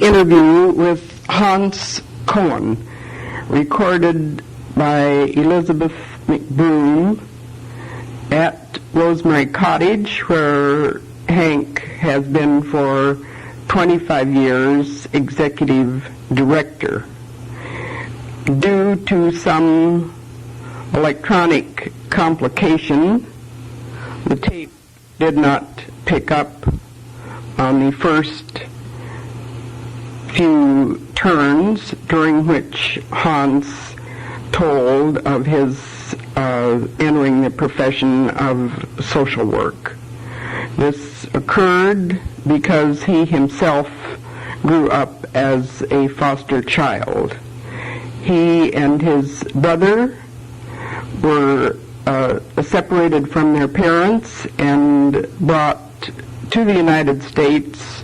interview with Hans Cohn, recorded by Elizabeth McBroom at Rosemary Cottage, where Hank has been for 25 years executive director. Due to some electronic complication, the tape did not pick up on the first few turns, during which Hans told of his entering the profession of social work. This occurred because he himself grew up as a foster child. He and his brother were separated from their parents and brought to the United States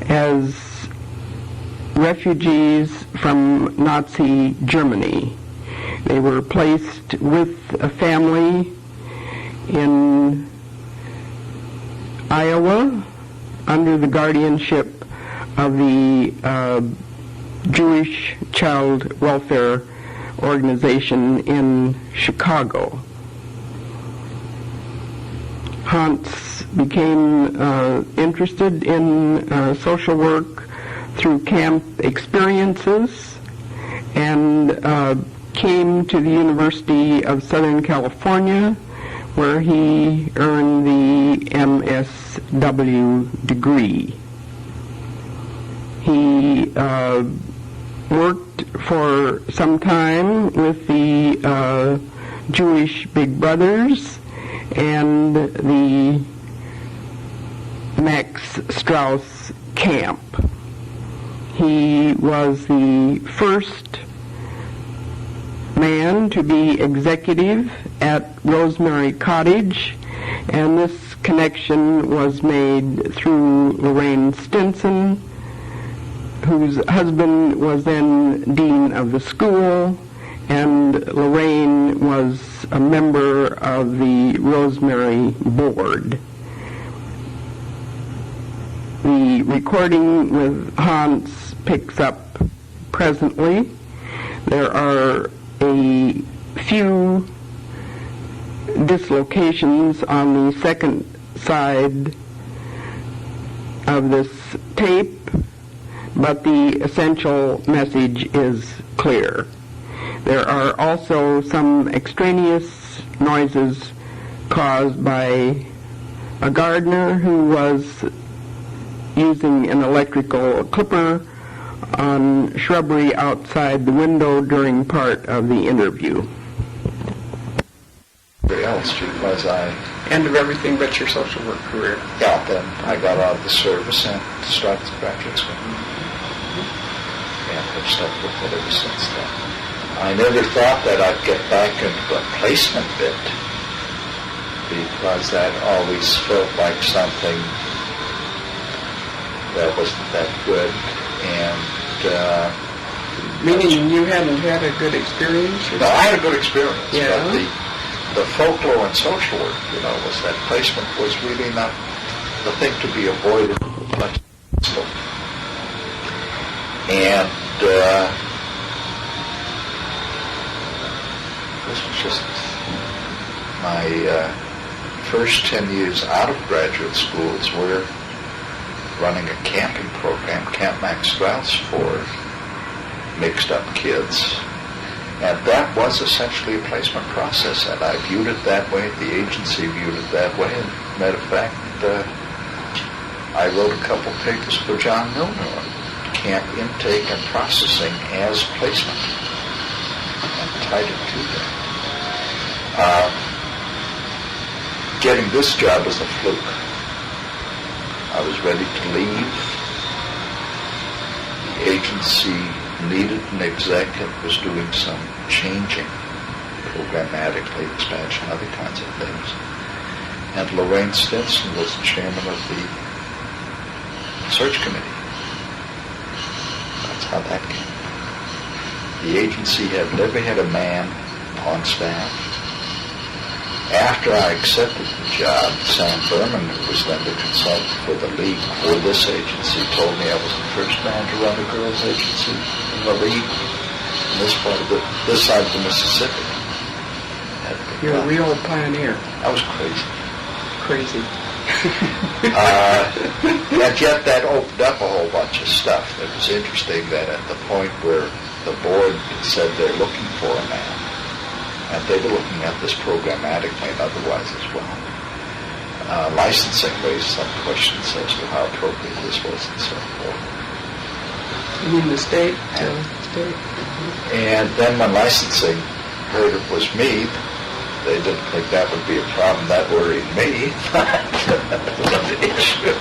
as refugees from Nazi Germany. They were placed with a family in Iowa under the guardianship of the Jewish Child Welfare Organization in Chicago. Hans became interested in social work through camp experiences and came to the University of Southern California, where he earned the MSW degree. He worked for some time with the Jewish Big Brothers and the Max Strauss camp. He was the first man to be executive at Rosemary Cottage, and this connection was made through Lorraine Stinson, whose husband was then dean of the school, and Lorraine was a member of the Rosemary board. The recording with Hans picks up presently. There are a few dislocations on the second side of this tape, but the essential message is clear. There are also some extraneous noises caused by a gardener who was using an electrical clipper on shrubbery outside the window during part of the interview. Else because End of everything but your social work career. Yeah, then I got out of the service and started the graduate school. And I've stuck with it ever since then. I never thought that I'd get back into the placement bit, because that always felt like something that wasn't that good. And meaning you hadn't had a good experience? No, I had a good experience. Yeah. But the folklore and social work, was that placement was really not the thing to be avoided. And this was just my first 10 years out of graduate schools were running a camping program, Camp Max Strauss, for mixed up kids. And that was essentially a placement process, and I viewed it that way, the agency viewed it that way, and matter of fact, I wrote a couple papers for John Milner on camp intake and processing as placement, and tied it to that. Getting this job was a fluke. I was ready to leave. The agency needed an exec and was doing some changing, programmatically, expansion, other kinds of things. And Lorraine Stinson was the chairman of the search committee. That's how that came. The agency had never had a man on staff. After I accepted the job, Sam Berman, who was then the consultant for the league for this agency, told me I was the first man to run a girls' agency in the league in this part of this side of the Mississippi. You're a real pioneer. I was crazy. Crazy. And yet that opened up a whole bunch of stuff. It was interesting that at the point where the board said they're looking for a man, and they were looking at this programmatically and otherwise as well, licensing raised some questions as to how appropriate this was and so forth. You mean the state? And then when licensing heard it was me, they didn't think that would be a problem. That worried me. That was an issue.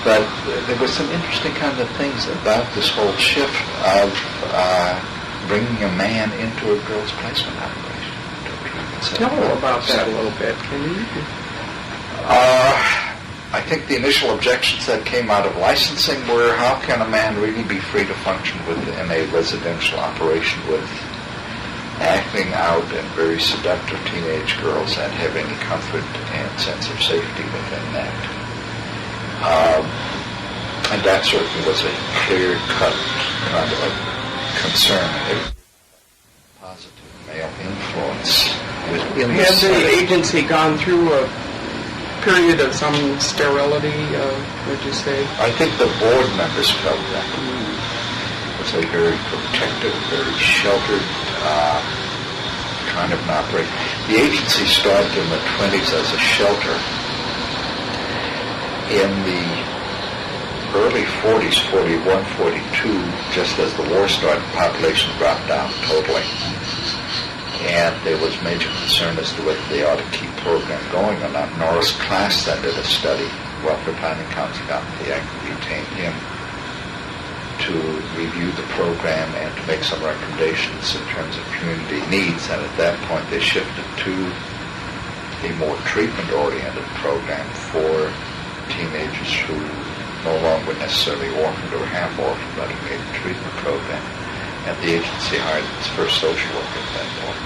But there were some interesting kind of things about this whole shift of bringing a man into a girls' placement operation. Tell me about that a little bit, can you? I think the initial objections that came out of licensing were, how can a man really be free to function within a residential operation with acting out and very seductive teenage girls and have any comfort and sense of safety within that? And that certainly was a clear-cut kind of a concern. Positive male influence within the Has the setting. agency gone through a period of some sterility, would you say? I think the board members felt that. It was a very protective, very sheltered kind of an operation. The agency started in the 20s as a shelter. In the early 40s, 41, 42, just as the war started, population dropped down totally. And there was major concern as to whether they ought to keep program going or not. Norris Class then did a study. Welfare Planning Council got the act and retained him to review the program and to make some recommendations in terms of community needs. And at that point, they shifted to a more treatment-oriented program for teenagers who no longer necessarily orphaned or half-orphaned, but made a treatment program. And the agency hired its first social worker at that point.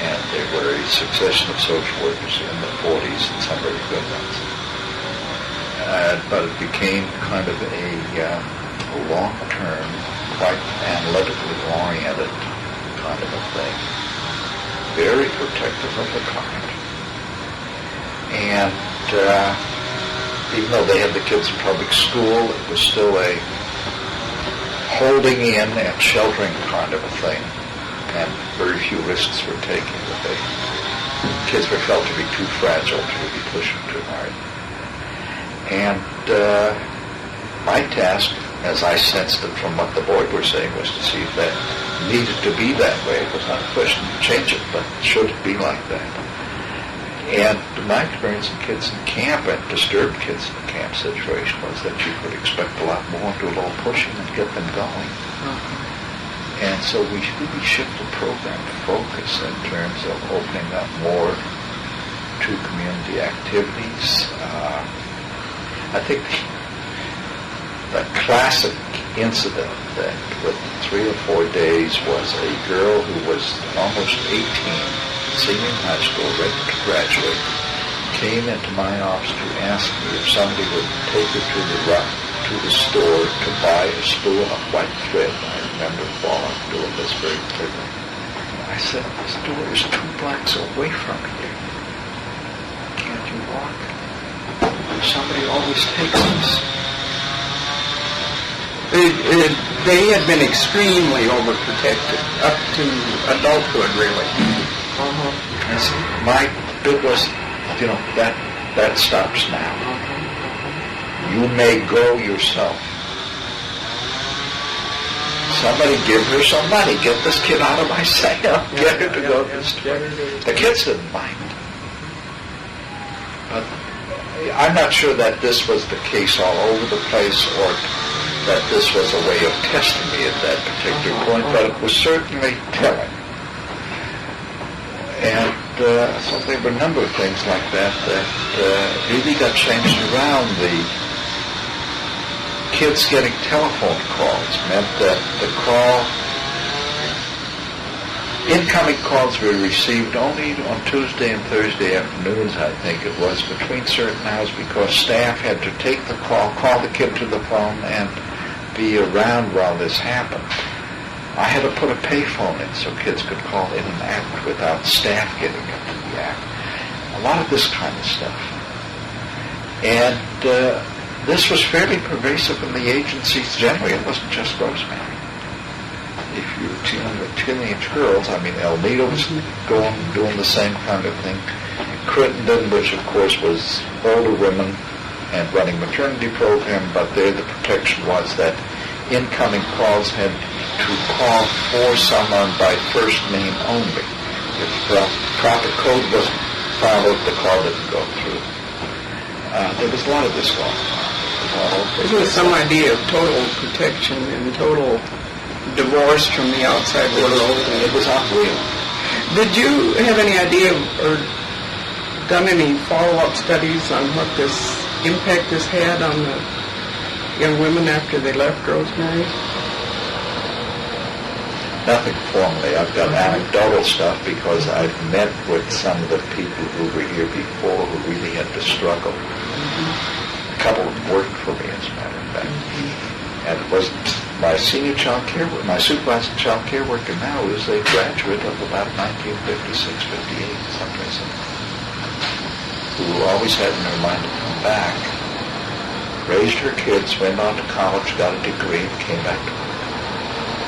And there were a succession of social workers in the 40s and some very good ones. But it became kind of a long-term, quite analytically oriented kind of a thing. Very protective of the client. And even though they had the kids in public school, it was still a holding in and sheltering kind of a thing. And very few risks were taken. The kids were felt to be too fragile to be pushing too hard. And my task, as I sensed it from what the board were saying, was to see if that needed to be that way. It was not a question to change it, but should it be like that? And my experience in kids in camp and disturbed kids in the camp situation was that you could expect a lot more, do a little pushing and get them going. And so we really shifted program focus in terms of opening up more to community activities. I think the classic incident that with 3 or 4 days was a girl who was almost 18, senior in high school, ready to graduate, came into my office to ask me if somebody would take her to the store to buy a spool of white thread. I remember Bob doing this very clearly. I said, the store is 2 blocks away from here. Can't you walk? Somebody always takes us. They had been extremely overprotected up to adulthood, really. I said, my bit was, that stops now. You may go yourself. Somebody give her some money. Get this kid out of my sight. Get her to go to the store. The kids didn't mind. But I'm not sure that this was the case all over the place or that this was a way of testing me at that particular point, but it was certainly telling. And so there were a number of things like that really got changed around. The kids getting telephone calls meant that the call incoming calls were received only on Tuesday and Thursday afternoons, I think it was, between certain hours, because staff had to take the call the kid to the phone, and be around while this happened. I had to put a payphone in so kids could call in and act without staff getting into the act. A lot of this kind of stuff. And this was fairly pervasive in the agencies generally. It wasn't just Rosemary. If you were dealing with teenage girls, I mean, Elmita was doing the same kind of thing. Crittenden, which of course was older women and running maternity program, but there the protection was that incoming calls had to call for someone by first name only. If the proper code wasn't followed, the call didn't go through. There was a lot of this going on. There was some idea of total protection and total divorce from the outside world. It was unreal. Did you have any idea or done any follow-up studies on what this impact this had on the young women after they left Rosemary? Nothing formally. I've got anecdotal stuff because I've met with some of the people who were here before who really had to struggle. A couple of them worked for me, as a matter of fact. And it wasn't my senior child care, my supervising child care worker now is a graduate of about 1956, 58, someplace in there, who always had in her mind to come back, raised her kids, went on to college, got a degree, and came back to work.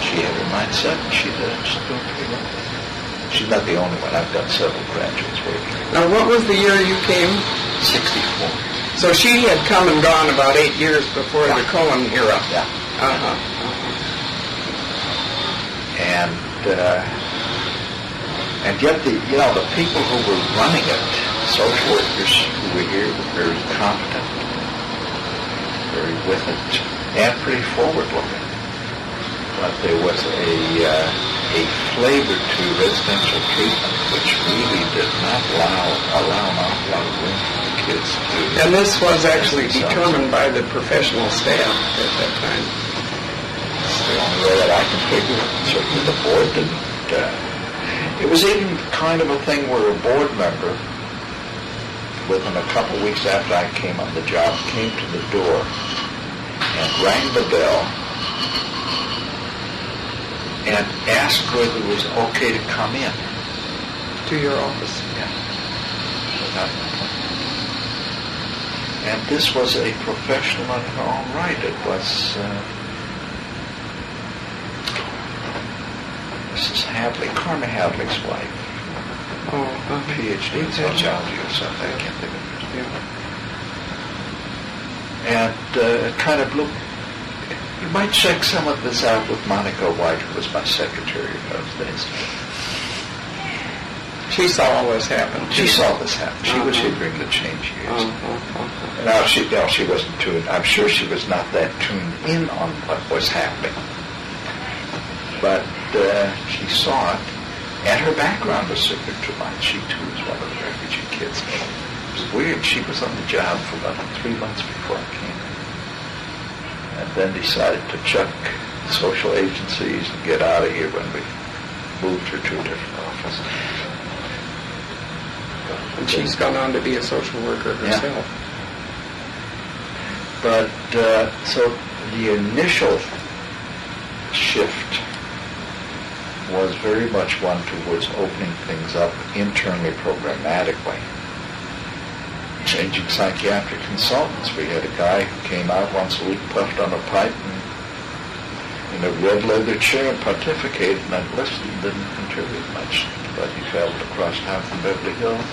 She had her mind set, and she did it. She's doing pretty well. She's not the only one. I've got several graduates working. Now, what was the year you came? 64. So she had come and gone about 8 years before the Cohn era. Yeah. And yet the people who were running it, social workers who were here, were very competent, very with it, and pretty forward-looking. But there was a flavor to residential treatment which really did not allow an awful lot of room for the kids to... And this was actually determined by the professional staff at that time. It's the only way that I can figure it. Certainly the board didn't. It was even kind of a thing where a board member, within a couple of weeks after I came on the job, came to the door and rang the bell and asked whether it was okay to come in. To your office? Yeah. And this was a professional in her own right. It was Mrs. Hadley, Carmen Hadley's wife. PhD in sociology or something, I can't think of it. Yeah. And kind of looked. You might check some of this out with Monica White, who was my secretary in those days. She saw all this happen. She saw this happen. She was here during the change years. Now, she wasn't tuned. I'm sure she was not that tuned in on what was happening. But she saw it, and her background was similar to mine. She, too, was one of the refugee kids. It was weird. She was on the job for about 3 months before I came. And then decided to chuck social agencies and get out of here when we moved her to a different office. And she's gone on to be a social worker herself. Yeah. But, so the initial shift was very much one towards opening things up internally, programmatically. Changing psychiatric consultants. We had a guy who came out once a week, puffed on a pipe, and in a red leather chair and pontificated, and then listened and didn't contribute much. But he traveled across town from Beverly Hills.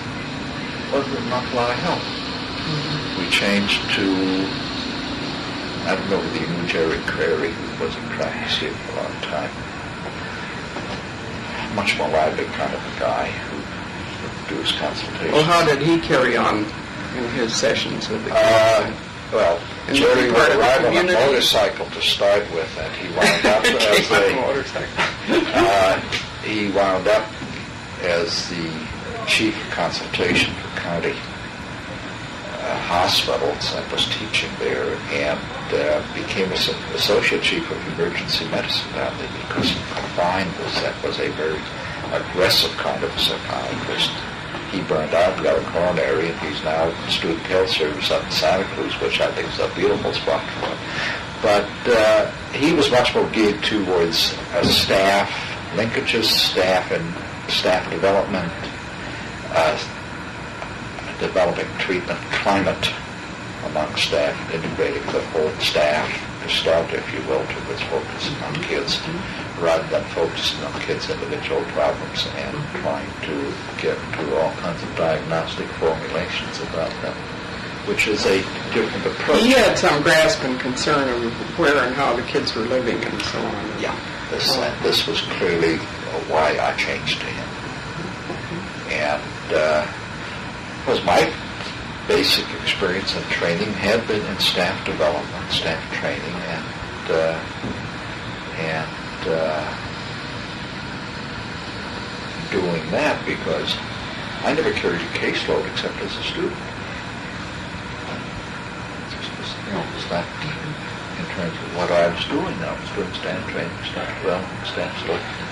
Wasn't an awful lot of help. We changed to, I don't know, the new Jerry Crary, who was in practice here for a long time. Much more lively kind of a guy who would do his consultations. Well, how did he carry on in his sessions with the kids? Well, Jerry would arrive on a motorcycle to start with, and he wound up as the chief of consultation for county hospitals and was teaching there, and became associate chief of emergency medicine down there because he combined this. That was a very aggressive kind of psychiatrist. He burned out, got a coronary, and he's now in student health service up in Santa Cruz, which I think is a beautiful spot for him. But he was much more geared towards staff linkages, staff and staff development, developing treatment climate among staff, integrating the whole staff to start, if you will, to its focusing on kids, rather than focusing on kids' individual problems and trying to get to all kinds of diagnostic formulations about them, which is a different approach. He had some grasp and concern of where and how the kids were living and so on. Yeah, this was clearly why I changed to him. And was my basic experience and training had been in staff development, staff training, and doing that because I never carried a caseload except as a student. It's not in terms of what I was doing. I was doing staff training, staff development, staff selection,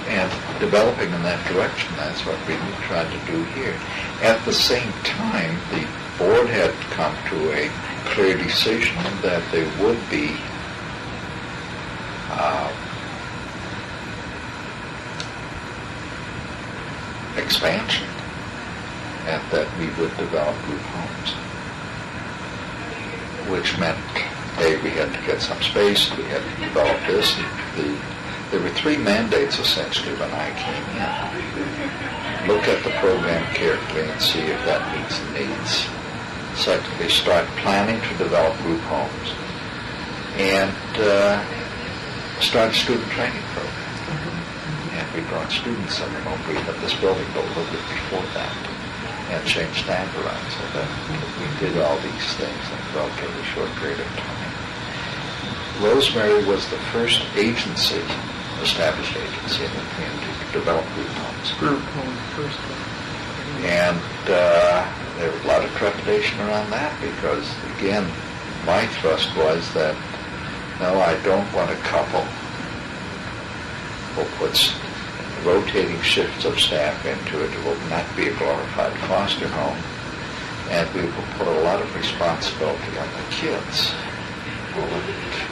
and developing in that direction. That's what we tried to do here. At the same time, the board had come to a clear decision that there would be expansion, and that we would develop group homes, which meant, A, we had to get some space, we had to develop this. There were three mandates, essentially, when I came in. Look at the program carefully and see if that meets the needs. Secondly, start planning to develop group homes. And start a student training program. And we brought students in. We had this building built a little bit before that and changed staff around so that we did all these things in a relatively short period of time. Rosemary was the first agency, established agency in the community to develop group homes. Group home first. And there was a lot of trepidation around that because, again, my thrust was that, no, I don't want a couple who puts rotating shifts of staff into it. It will not be a glorified foster home. And we will put a lot of responsibility on the kids. Well,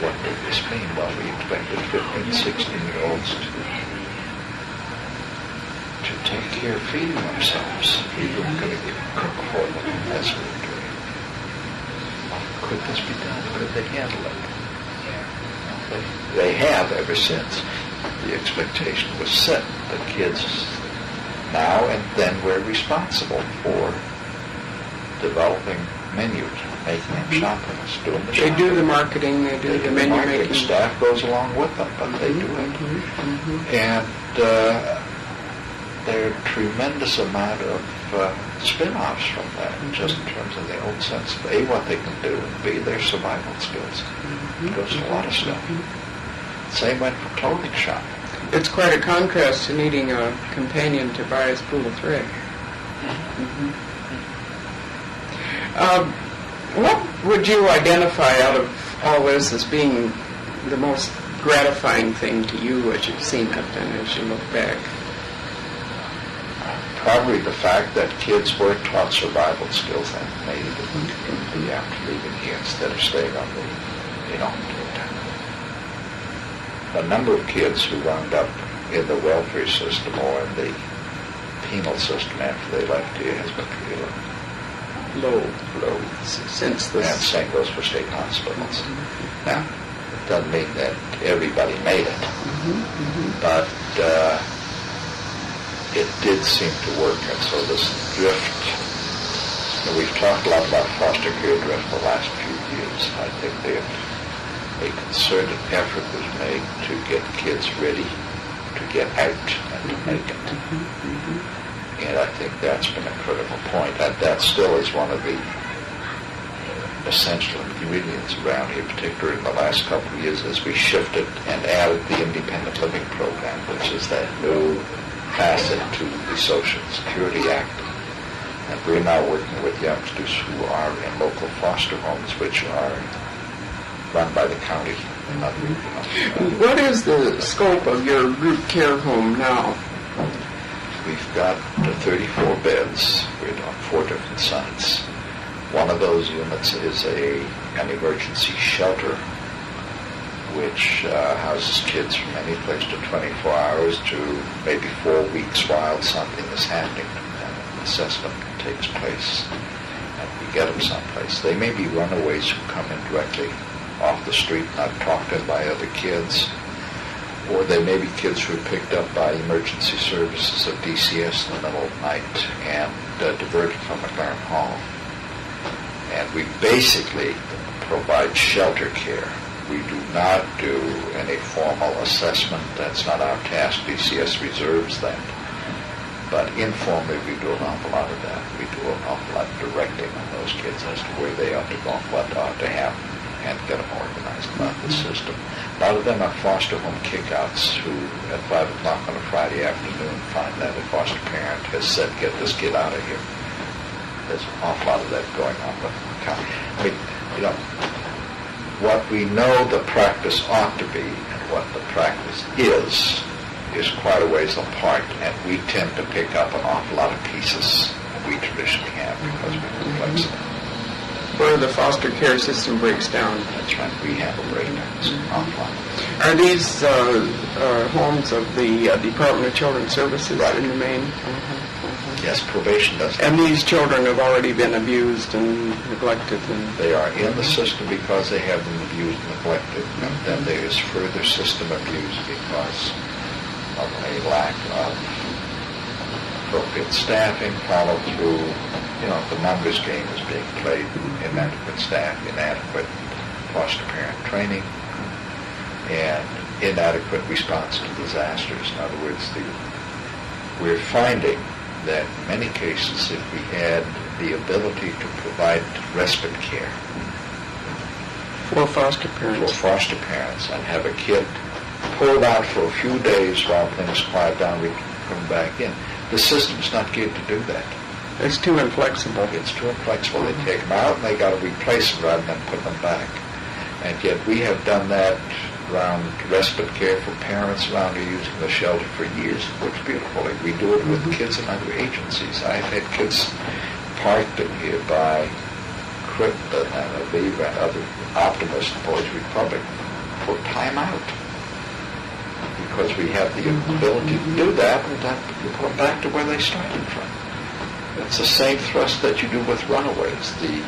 what did this mean? Well, we expected 15, 16-year-olds to take care of feeding themselves. We were going to cook for them as we were doing. Could this be done? Could they handle it? They have ever since the expectation was set. The kids now and then were responsible for developing menus, making them shop with us, doing the shopping. They do the marketing, they do the menu making. Staff goes along with them, but they do it. And there are a tremendous amount of spin-offs from that, just in terms of the old sense of A, what they can do, and B, their survival skills. It goes to a lot of stuff. Same went for clothing shopping. It's quite a contrast to needing a companion to buy a spool of thread. What would you identify out of all this as being the most gratifying thing to you as you've seen it and as you look back? Probably the fact that kids were taught survival skills and made it in the community after leaving here instead of staying on the a number of kids who wound up in the welfare system or in the penal system after they left here has been pretty low Since this. And same goes for state hospitals. Now, it doesn't mean that everybody made it, but it did seem to work. And so this drift, we've talked a lot about foster care drift the last few years. I think a concerted effort was made to get kids ready to get out and to make it. And I think that's been a critical point. That still is one of the essential ingredients around here, particularly in the last couple of years as we shifted and added the independent living program, which is that new facet to the Social Security Act. And we're now working with youngsters who are in local foster homes, which are run by the county What is the scope of your group care home now? We've got 34 beds. We're on 4 different sites. One of those units is an emergency shelter, which houses kids from any place to 24 hours to maybe 4 weeks while something is happening and an assessment takes place and we get them someplace. They may be runaways who come in directly off the street, not talked to by other kids, or they may be kids who are picked up by emergency services of DCS in the middle of the night and diverted from McBroom Hall. And we basically provide shelter care. We do not do any formal assessment. That's not our task. DCS reserves that. But informally, we do an awful lot of that. We do an awful lot of directing on those kids as to where they ought to go, what ought to happen, and get them organized about the system. A lot of them are foster home kickouts who, at 5 o'clock on a Friday afternoon, find that a foster parent has said, get this kid out of here. There's an awful lot of that going on. But I mean, you know, what we know the practice ought to be and what the practice is quite a ways apart, and we tend to pick up an awful lot of pieces that we traditionally have because we're flexible. Where the foster care system breaks down. That's right. We handle breakdowns an awful lot. Are these homes of the Department of Children's Services Right. in the main? Yes, probation does. And these children have already been abused and neglected. And They are in the system because they have been abused and neglected, and then there is further system abuse because of a lack of appropriate staffing, follow through. You know, the numbers game is being played. Inadequate staff, inadequate foster parent training, and inadequate response to disasters. In other words, we're finding that in many cases, if we had the ability to provide respite care for foster parents and have a kid pulled out for a few days while things quiet down, we can come back in. The system's not geared to do that. It's too inflexible. It's too inflexible. They take them out and they got to replace them rather than put them back. And yet we have done that around respite care for parents around here using the shelter for years. It works beautifully. We do it with kids in other agencies. I've had kids parked in here by Crittenden and Aviva and other Optimist Boys Republic for time out. Because we have the ability to do that and then put them back to where they started from. It's the same thrust that you do with runaways. The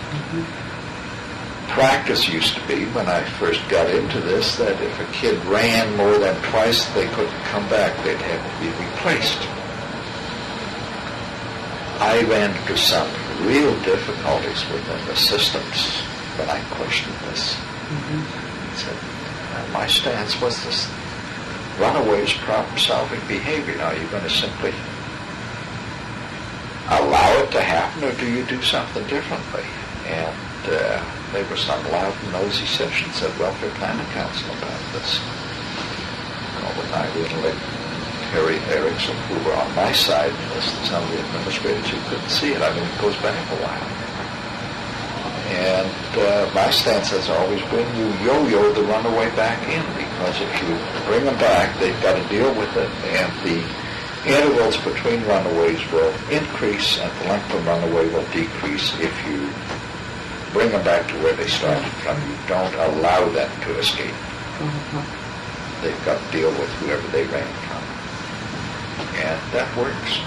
practice used to be, when I first got into this, that if a kid ran more than twice, they couldn't come back. They'd have to be replaced. I ran into some real difficulties within the systems when I questioned this. And my stance was this: runaways problem-solving behavior. Now, you're going to simply allow it to happen, or do you do something differently? And there were some loud and nosy sessions at Welfare Planning Council about this. When I really Harry Erickson, who were on my side, and some of the administrators who couldn't see it. I mean, it goes back a while. And my stance has always been, you yo-yo the runaway back in, because if you bring them back, they've got to deal with it, and the intervals between runaways will increase and the length of runaway will decrease if you bring them back to where they started from. You don't allow them to escape. They've got to deal with whoever they ran from. And that works.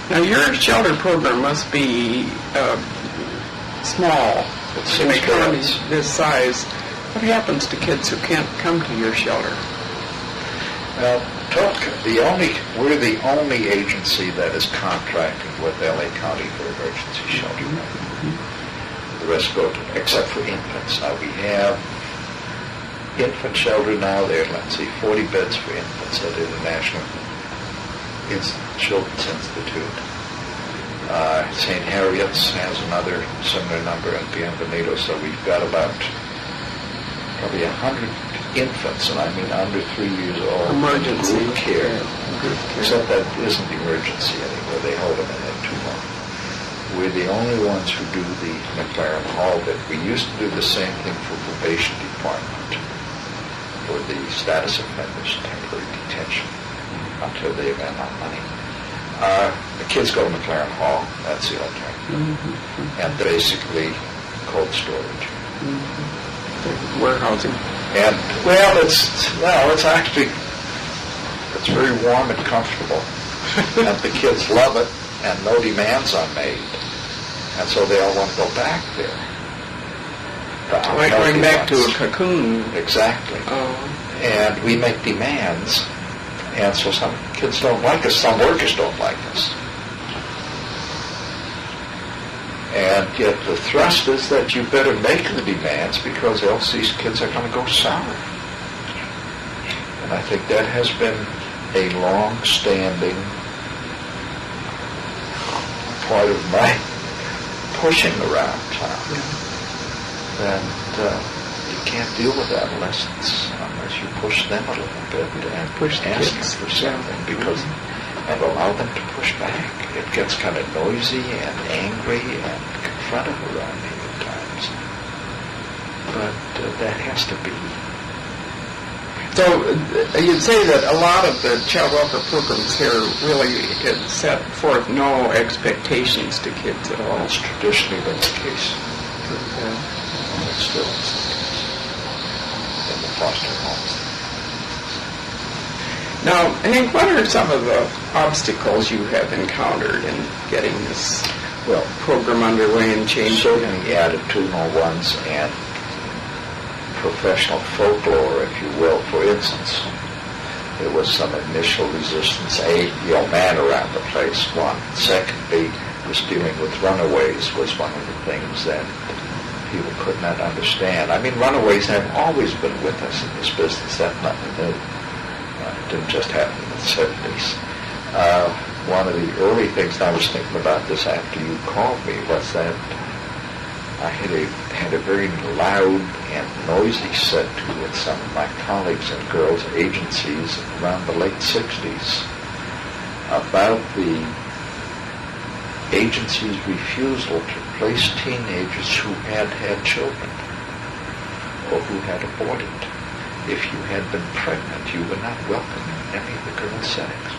Now, your shelter program must be small. It's in a 6 county beds. this size. What happens to kids who can't come to your shelter? Well, we're the only agency that is contracting with LA County for emergency shelter. The rest go to, except for infants. Now we have infant shelter now. There, let's see, 40 beds for infants at International Children's Institute. St. Harriet's has another similar number at Bienvenido. So we've got about probably 100 infants, and I mean under 3 years old, Emergency group care. Group care. Except that isn't emergency anymore. They hold them in there too long. We're the only ones who do the McBroom Hall bit. We used to do the same thing for probation department. for the status offenders, temporary detention, until they have enough money. The kids go to McLaren Hall. That's the alternative. And basically cold storage. Warehousing. And, well, it's actually, it's very warm and comfortable. And the kids love it, and no demands are made. And so they all want to go back there. Like going back to a cocoon. Exactly. Oh. And we make demands, and so some kids don't like us, some workers don't like us. And yet the thrust is that you better make the demands, because else these kids are going to go sour. And I think that has been a long-standing part of my pushing around town. That you can't deal with adolescents unless you push them a little bit and Push the ask kids. for something, because and allow them to push back. It gets kind of noisy and angry and confrontive around me at times. But that has to be. So you'd say that a lot of the child welfare programs here really set forth no expectations to kids at all. It's traditionally been the case. It still is the case in the foster homes. Now, Hank, what are some of the obstacles you have encountered in getting this program underway and changing? Certainly attitudinal ones and professional folklore, if you will. For instance, there was some initial resistance. A young man around the place, one. Secondly, was dealing with runaways was one of the things that people could not understand. I mean, runaways have always been with us in this business. That's nothing new. It didn't just happen in the 70s. One of the early things, and I was thinking about this after you called me, was that I had a very loud and noisy set to with some of my colleagues and girls' agencies around the late 60s about the agency's refusal to place teenagers who had had children or who had aborted. If you had been pregnant, you were not welcome in any of the girls' settings.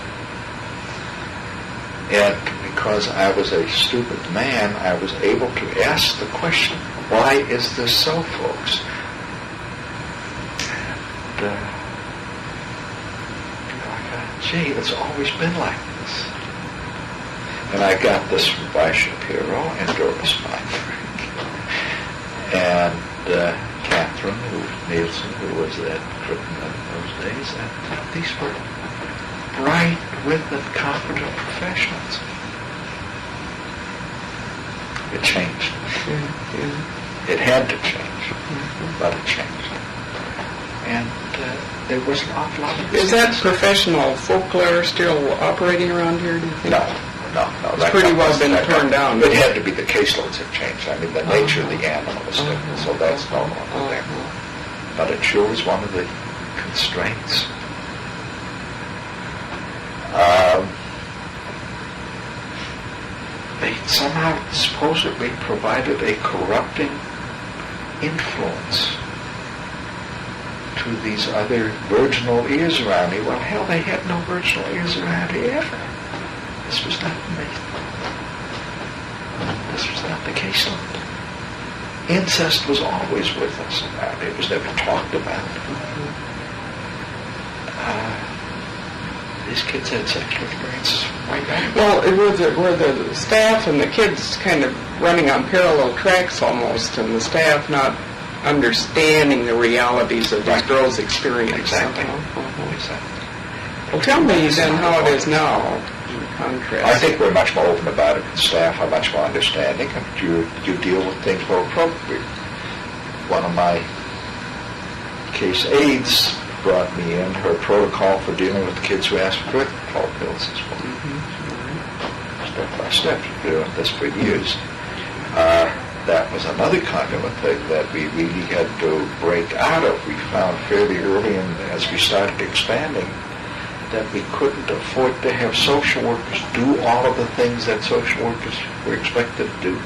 And because I was a stupid man, I was able to ask the question, why is this so, folks? And I thought, gee, it's always been like this. And I got this from Vi Shapiro and Doris Feinberg. And Catherine Nielsen, who was at Crittenden in those days, and these were bright, with and competent professionals. It changed. It had to change, but it changed. And there was an awful lot of Is that professional folklore still operating around here, do you think? No. It's pretty well been turned down. It had to be, the caseloads have changed. I mean, the nature of the animal is different, so that's no longer there. But it sure is one of the constraints. They somehow supposedly provided a corrupting influence to these other virginal ears around me. Well, hell, they had no virginal ears around me ever. This was not me. This was not the case. Incest was always with us around. It was never talked about. These kids had sexual experiences way back. Well, were the staff and the kids kind of running on parallel tracks almost, and the staff not understanding the realities of these girls' experience? Exactly. Exactly. Well, tell me then how it is now. Contrast. I think we're much more open about it, and staff are much more understanding, and you deal with things more appropriately. One of my case aides brought me in her protocol for dealing with kids who ask for birth control pills as well. Step by step, doing this for years. That was another kind of a thing that we really had to break out of. We found fairly early, and as we started expanding, that we couldn't afford to have social workers do all of the things that social workers were expected to do.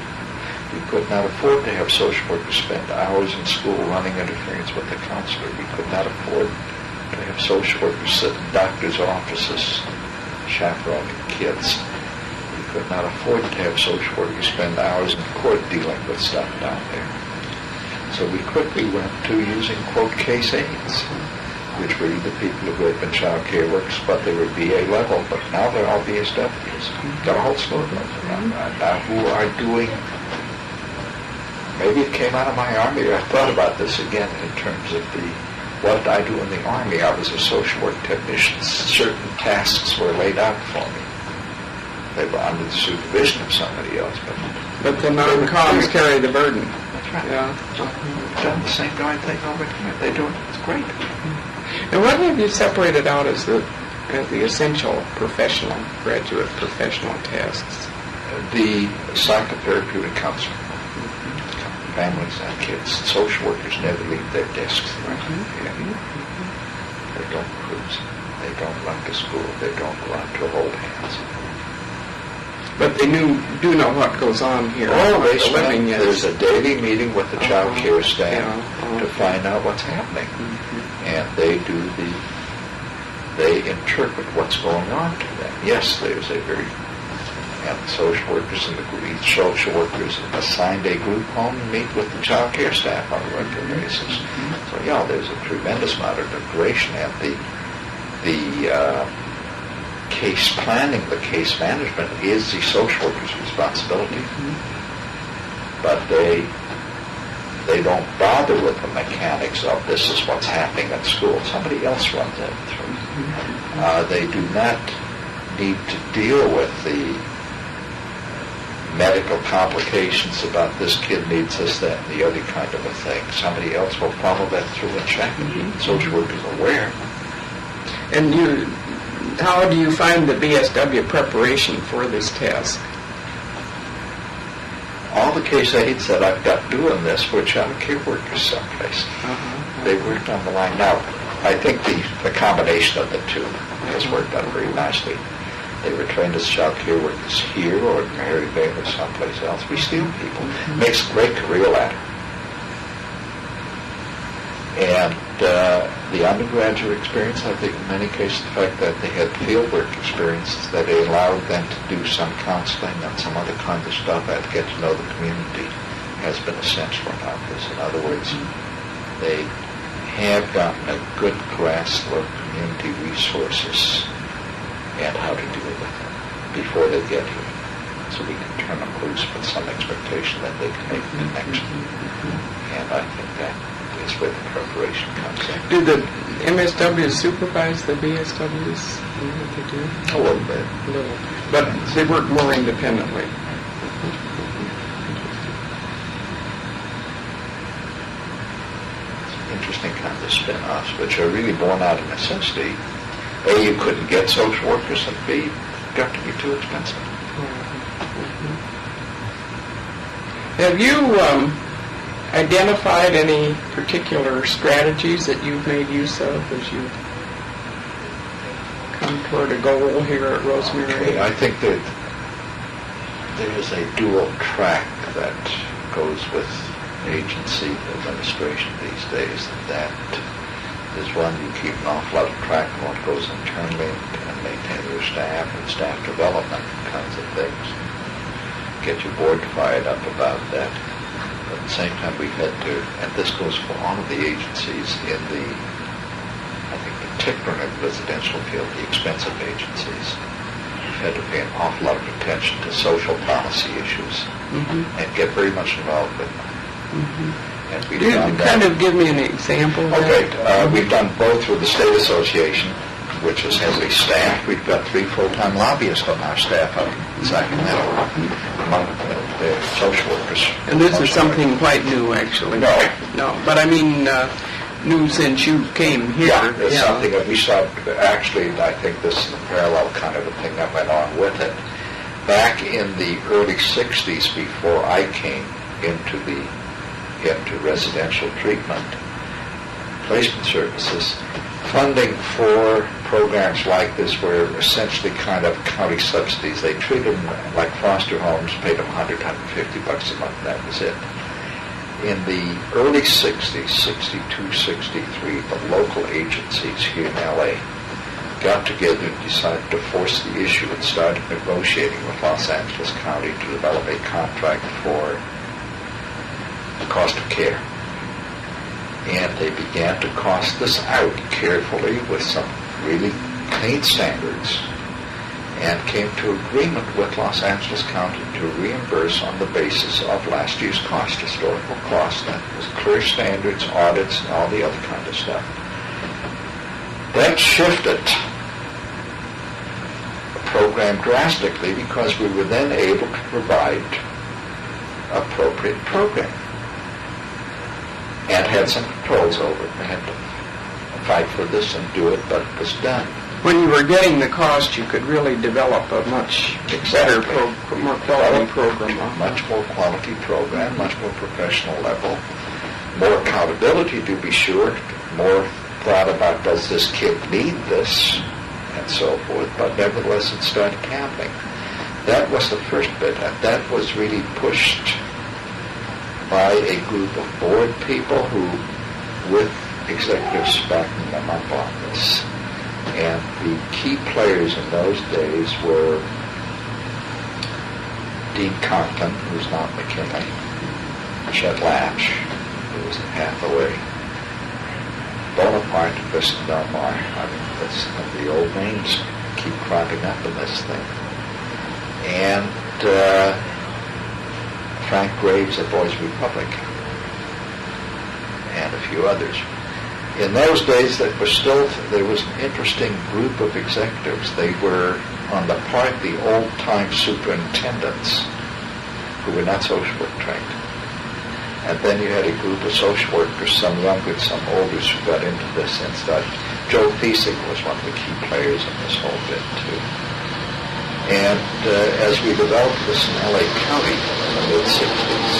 We could not afford to have social workers spend hours in school running interference with the counselor. We could not afford to have social workers sit in doctors' offices chaperoning kids. We could not afford to have social workers spend hours in court dealing with stuff down there. So we quickly went to using, quote, case aides, which were either people who had been child care workers, but they were BA level, but now they're all BSWs. Got a whole slew of them now who are doing, maybe it came out of my Army. I thought about this again in terms of what did I do in the Army? I was a social work technician. Certain tasks were laid out for me. They were under the supervision of somebody else, but the non-coms carry the burden. That's right. Yeah. We've done the same darn thing over here. They do it. It's great. And what have you separated out as the essential professional, graduate professional tasks? The psychotherapeutic counseling, families and kids. Social workers never leave their desks. They don't cruise. They don't run to school. They don't go out to hold hands. But they do know what goes on here. They the living is. There's a daily meeting with the child care staff to find out what's happening. And they interpret what's going on to them. Yes, there's a very, and the social workers and each social workers assigned a group home and meet with the child care staff on a regular basis. So yeah, there's a tremendous amount of integration, and the case planning, the case management is the social worker's responsibility. But they don't bother with the mechanics of this is what's happening at school. Somebody else runs that through. They do not need to deal with the medical complications about this kid needs this, that, and the other kind of a thing. Somebody else will follow that through and check it. Social workers are aware. And how do you find the BSW preparation for this task? All the case aides that I've got doing this were child care workers someplace. They worked on the line. Now, I think the combination of the two has worked out very nicely. They were trained as child care workers here or in Maryvale or someplace else. We steal people. Makes a great career ladder. And the undergraduate experience, I think in many cases the fact that they had fieldwork experiences that allowed them to do some counseling and some other kinds of stuff and get to know the community has been essential about this. In other words, they have gotten a good grasp of community resources and how to deal with them before they get here. So we can turn them loose with some expectation that they can make a connection. And I think that is where the preparation comes in. Do the MSWs supervise the BSWs? What they do? A little bit. A little. But they work more independently. Interesting kind of spin-offs, which are really born out of necessity. A, you couldn't get social workers, and B, got to be too expensive. Have you identified any particular strategies that you've made use of as you come toward a goal here at Rosemary? Okay, I think that there is a dual track that goes with agency administration these days. That is one, you keep an awful lot of track of what goes internally and maintain your staff and staff development kinds of things. Get your board fired up about that. But at the same time, we've had to, and this goes for all of the agencies in the, I think particularly in the residential field, the expensive agencies, we've had to pay an awful lot of attention to social policy issues and get very much involved with them. And we've done that. Kind of give me an example of Okay, that. we've done both with the State Association, which is heavily staffed. We've got 3 full-time lobbyists on our staff up in Sacramento, among the social workers. And this is something quite new, actually. No, but I mean, new since you came here. Yeah, it's something that we started, actually, I think this is a parallel kind of a thing that went on with it. Back in the early 60s, before I came into residential treatment, placement services, funding for programs like this were essentially kind of county subsidies. They treated them like foster homes, paid them $100, $150 a month, that was it. In the early 60s, 62, 63, the local agencies here in LA got together and decided to force the issue and started negotiating with Los Angeles County to develop a contract for the cost of care. And they began to cost this out carefully with some really clean standards and came to agreement with Los Angeles County to reimburse on the basis of last year's cost, historical cost. That was clear standards, audits, and all the other kind of stuff. That shifted the program drastically because we were then able to provide appropriate programming and had some controls over it. We had to fight for this and do it, but it was done. When you were getting the cost, you could really develop a much better, more quality program. Much more quality program, much more professional level, more accountability to be sure, more thought about does this kid need this, and so forth, but nevertheless it started counting. That was the first bit, and that was really pushed by a group of board people who, with executives backing them up on this. And the key players in those days were Dean Conklin, who's now at McKinley, Chet Latch, who was at Hathaway, Bonaparte and Kristen Delmar. I mean, some of the old names keep cropping up in this thing. And Frank Graves of Boys Republic, and a few others. In those days, there was an interesting group of executives. They were, on the part, the old-time superintendents who were not social work trained. And then you had a group of social workers, some younger, some older, who got into this and started. Joe Thiesing was one of the key players in this whole bit, too. And as we developed this in LA County in the mid-60s,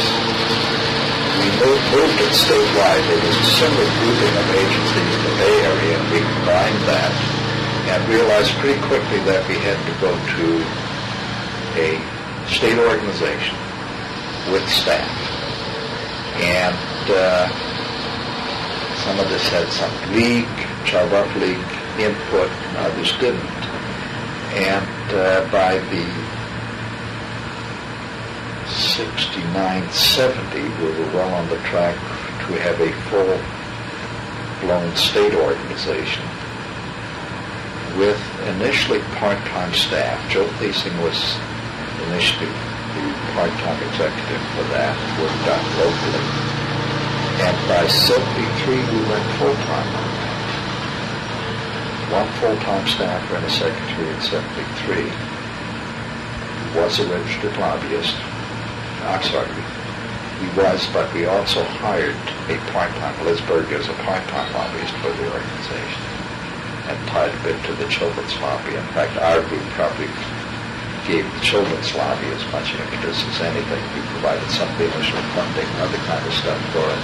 we moved it statewide. There was a similar grouping of agencies in the Bay Area, and we combined that and realized pretty quickly that we had to go to a state organization with staff. And some of this had some league, child welfare league input, others didn't. And by the 69-70, we were well on the track to have a full-blown state organization with initially part-time staff. Joe Thiesing was initially the part-time executive for that, worked out locally. And by 73, we went full-time on that. One full-time staffer and a secretary in 73. He was a registered lobbyist. I'm sorry, he was, but we also hired a part-time, Liz Berger as a part-time lobbyist for the organization and tied a bit to the children's lobby. In fact, our group probably gave the children's lobby as much impetus as anything. We provided some of the initial funding, other kind of stuff for it,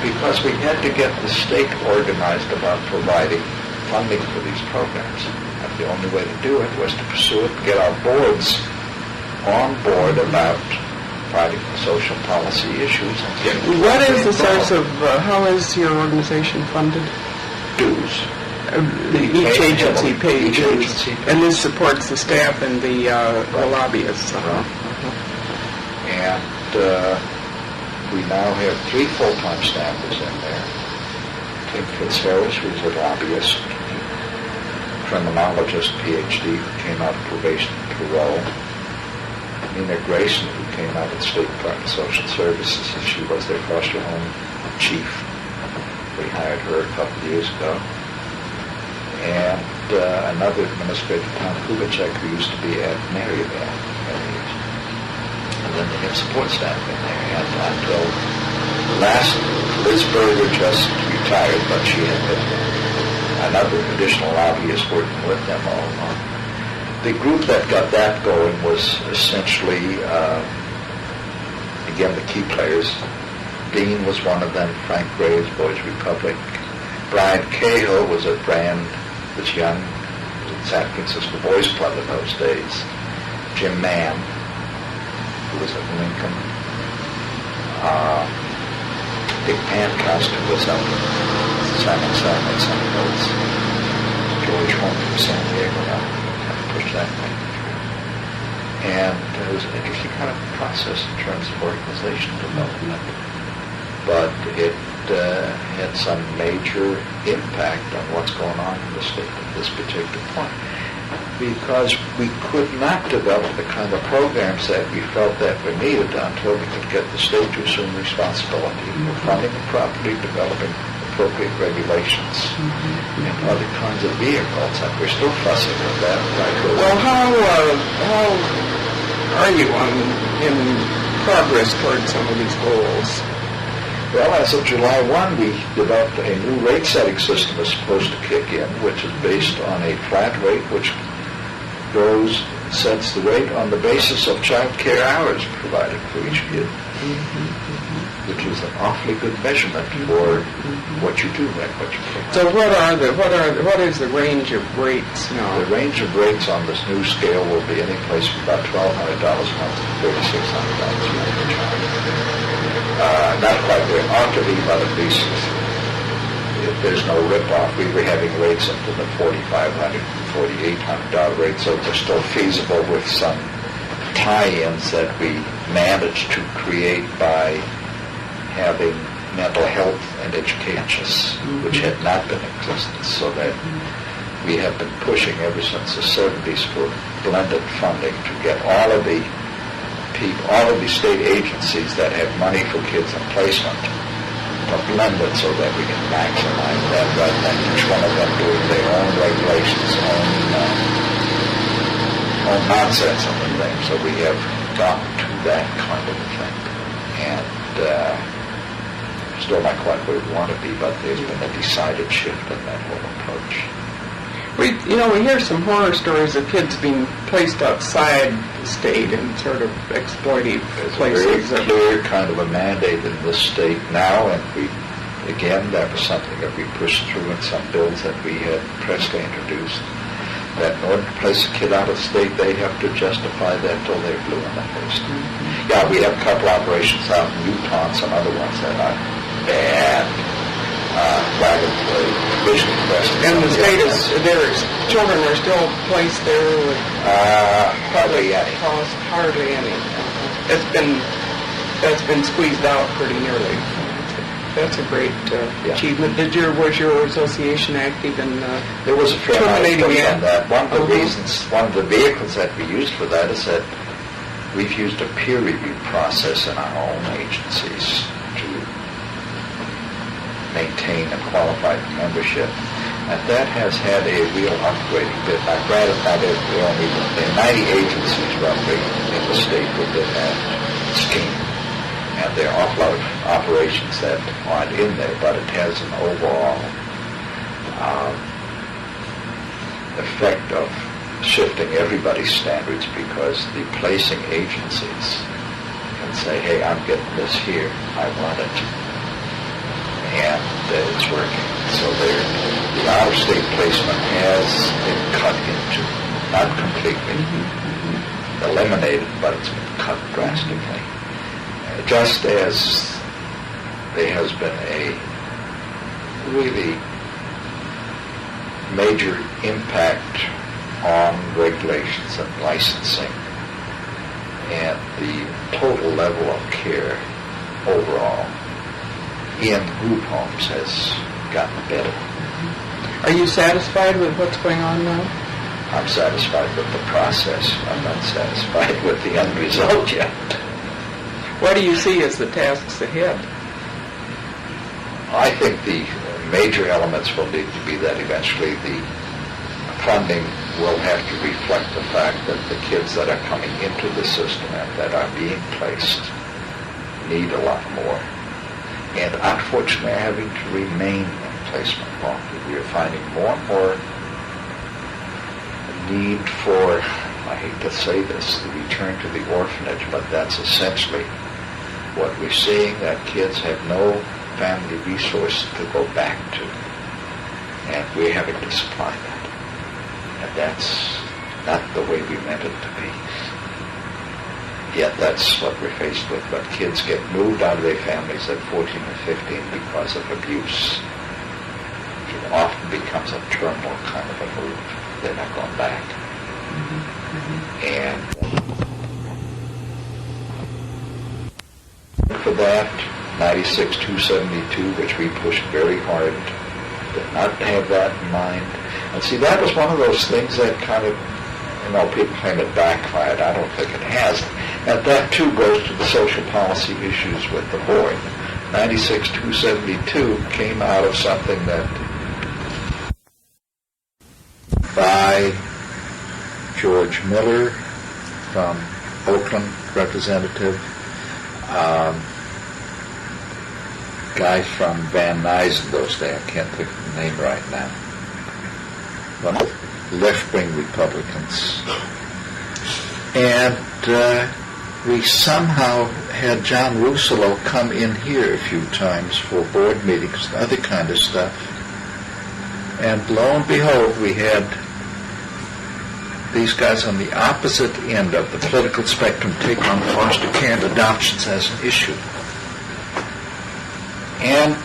because we had to get the state organized about providing funding for these programs. And the only way to do it was to pursue it, get our boards on board about fighting social policy issues. And what is the source of, how is your organization funded? Dues. Each agency pays dues, and this supports the staff and the lobbyists. And we now have 3 full-time staffers in there. Tim Fitzharris, who's a lobbyist, criminologist, PhD, who came out of probation and parole. Nina Grayson, who came out of the State Department of Social Services, and she was their foster home chief. We hired her a couple of years ago. And another administrator, Tom Kubicek, who used to be at Maryvale. And then they have support staff in there. And until Liz Berger just retired, but she had another additional lobbyist working with them all along. The group that got that going was essentially, again, the key players. Dean was one of them, Frank Graves, Boys Republic, Brian Cahill was a brand that's young, San Francisco Boys Club in those days. Jim Mann, who was at Lincoln. Dick Pancost, who was up Simon at St. Louis. George Holm from San Diego, now kind of pushed that thing through. And it was an interesting kind of process in terms of organization development. But it had some major impact on what's going on in the state at this particular point, because we could not develop the kind of programs that we felt that were needed until we could get the state to assume responsibility for funding and properly developing appropriate regulations and other kinds of vehicles, and we're still fussing with that. Well, how are you in progress towards some of these goals? Well, as of July 1, we developed a new rate-setting system that's supposed to kick in, which is based on a flat rate, which sets the rate on the basis of child care hours provided for each kid, which is an awfully good measurement for what you do and what you provide. So what is the range of rates now? The range of rates on this new scale will be any place from about $1,200 a month to $3,600 a month per child. Not quite where it ought to be, but at least if there's no rip-off. We were having rates up to the $4,500, $4,800 rates, so they're still feasible with some tie-ins that we managed to create by having mental health and education, which had not been in existence, so that we have been pushing ever since the 70s for blended funding to get all of the state agencies that have money for kids in placement to blend it so that we can maximize that rather than each one of them doing their own regulations, own nonsense on the thing. So we have gotten to that kind of a thing. And still not quite where we want to be, but there's been a decided shift in that whole approach. We hear some horror stories of kids being placed outside the state in sort of exploitive places. There's a very clear kind of a mandate in the state now, and that was something that we pushed through in some bills that we had pressly introduced, that in order to place a kid out of state, they have to justify that until they're blue in the face. Yeah, we have a couple operations out in Utah and some other ones that are bad. And the state their children are still placed there with hardly any. Hardly any. That's been squeezed out pretty nearly. That's a great achievement. Was your association active in there was a fair amount of push on that. One of the reasons, one of the vehicles that we used for that is that we've used a peer review process in our own agencies to maintain a qualified membership, and that has had a real upgrading bit. Now, granted, there are 90 agencies roughly in the state within that scheme, and there are awful lot of operations that aren't in there, but it has an overall effect of shifting everybody's standards, because the placing agencies can say, hey, I'm getting this here, I want it. And it's working. So the out-of-state placement has been cut into, not completely eliminated, but it's been cut drastically. Just as there has been a really major impact on regulations and licensing, and the total level of care overall in group homes has gotten better. Are you satisfied with what's going on now? I'm satisfied with the process. I'm not satisfied with the end result yet. What do you see as the tasks ahead? I think the major elements will need to be that eventually the funding will have to reflect the fact that the kids that are coming into the system and that are being placed need a lot more. And unfortunately are having to remain in placement longer. We are finding more and more need for, I hate to say this, the return to the orphanage, but that's essentially what we're seeing, that kids have no family resource to go back to. And we're having to supply that. And that's not the way we meant it to be. Yet that's what we're faced with. But kids get moved out of their families at 14 or 15 because of abuse. It often becomes a terminal kind of a move. They're not going back. And for that, 96-272, which we pushed very hard, did not have that in mind. And see, that was one of those things that kind of, people claim it backfired. I don't think it has. And that, too, goes to the social policy issues with the board. 96-272 came out of something that by George Miller from Oakland, representative, guy from Van Nuys in those days, I can't think of the name right now, one of left-wing Republicans. And we somehow had John Rousseau come in here a few times for board meetings and other kind of stuff. And lo and behold, we had these guys on the opposite end of the political spectrum take on foster care and adoptions as an issue. And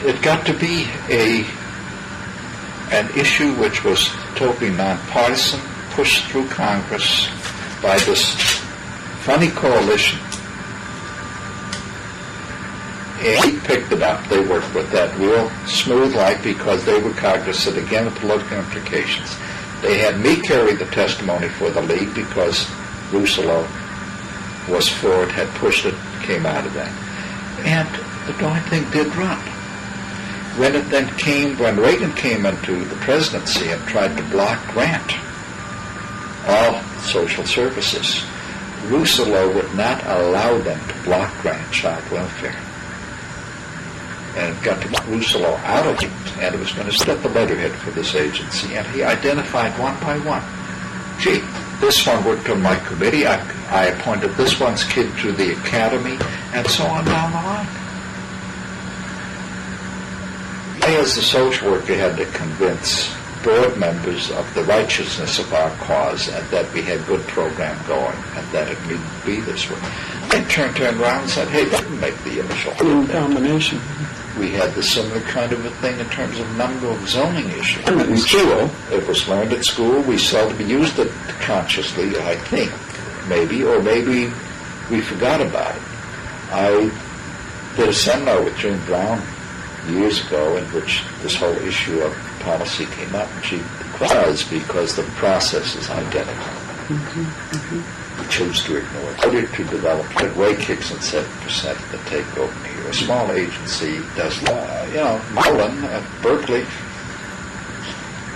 it got to be an issue which was totally nonpartisan, pushed through Congress by this funny coalition. And he picked it up. They worked with that real smooth light because they were cognizant, again, of political implications. They had me carry the testimony for the league because Rousseau was for it, had pushed it, came out of that. And the darn thing did run. When Reagan came into the presidency and tried to block grant all social services, Rousseau would not allow them to block grant child welfare. And it got to get Rousseau out of it, and it was going to set the letterhead for this agency. And he identified one by one. Gee, this one worked on my committee. I appointed this one's kid to the academy, and so on down the line. I, as the social worker, had to convince board members of the righteousness of our cause and that we had good program going and that it needn't be this way. They turned around and said, hey, that didn't make the initial combination. We had the similar kind of a thing in terms of number of zoning issues. In school. It was learned at school. We seldom used it consciously, I think, maybe, or maybe we forgot about it. I did a seminar with June Brown years ago in which this whole issue of policy came up, and she was because the process is identical. We chose to ignore it. Order to develop it. Ray kicks in 7% of the takeover here. A small agency does, Mullen at Berkeley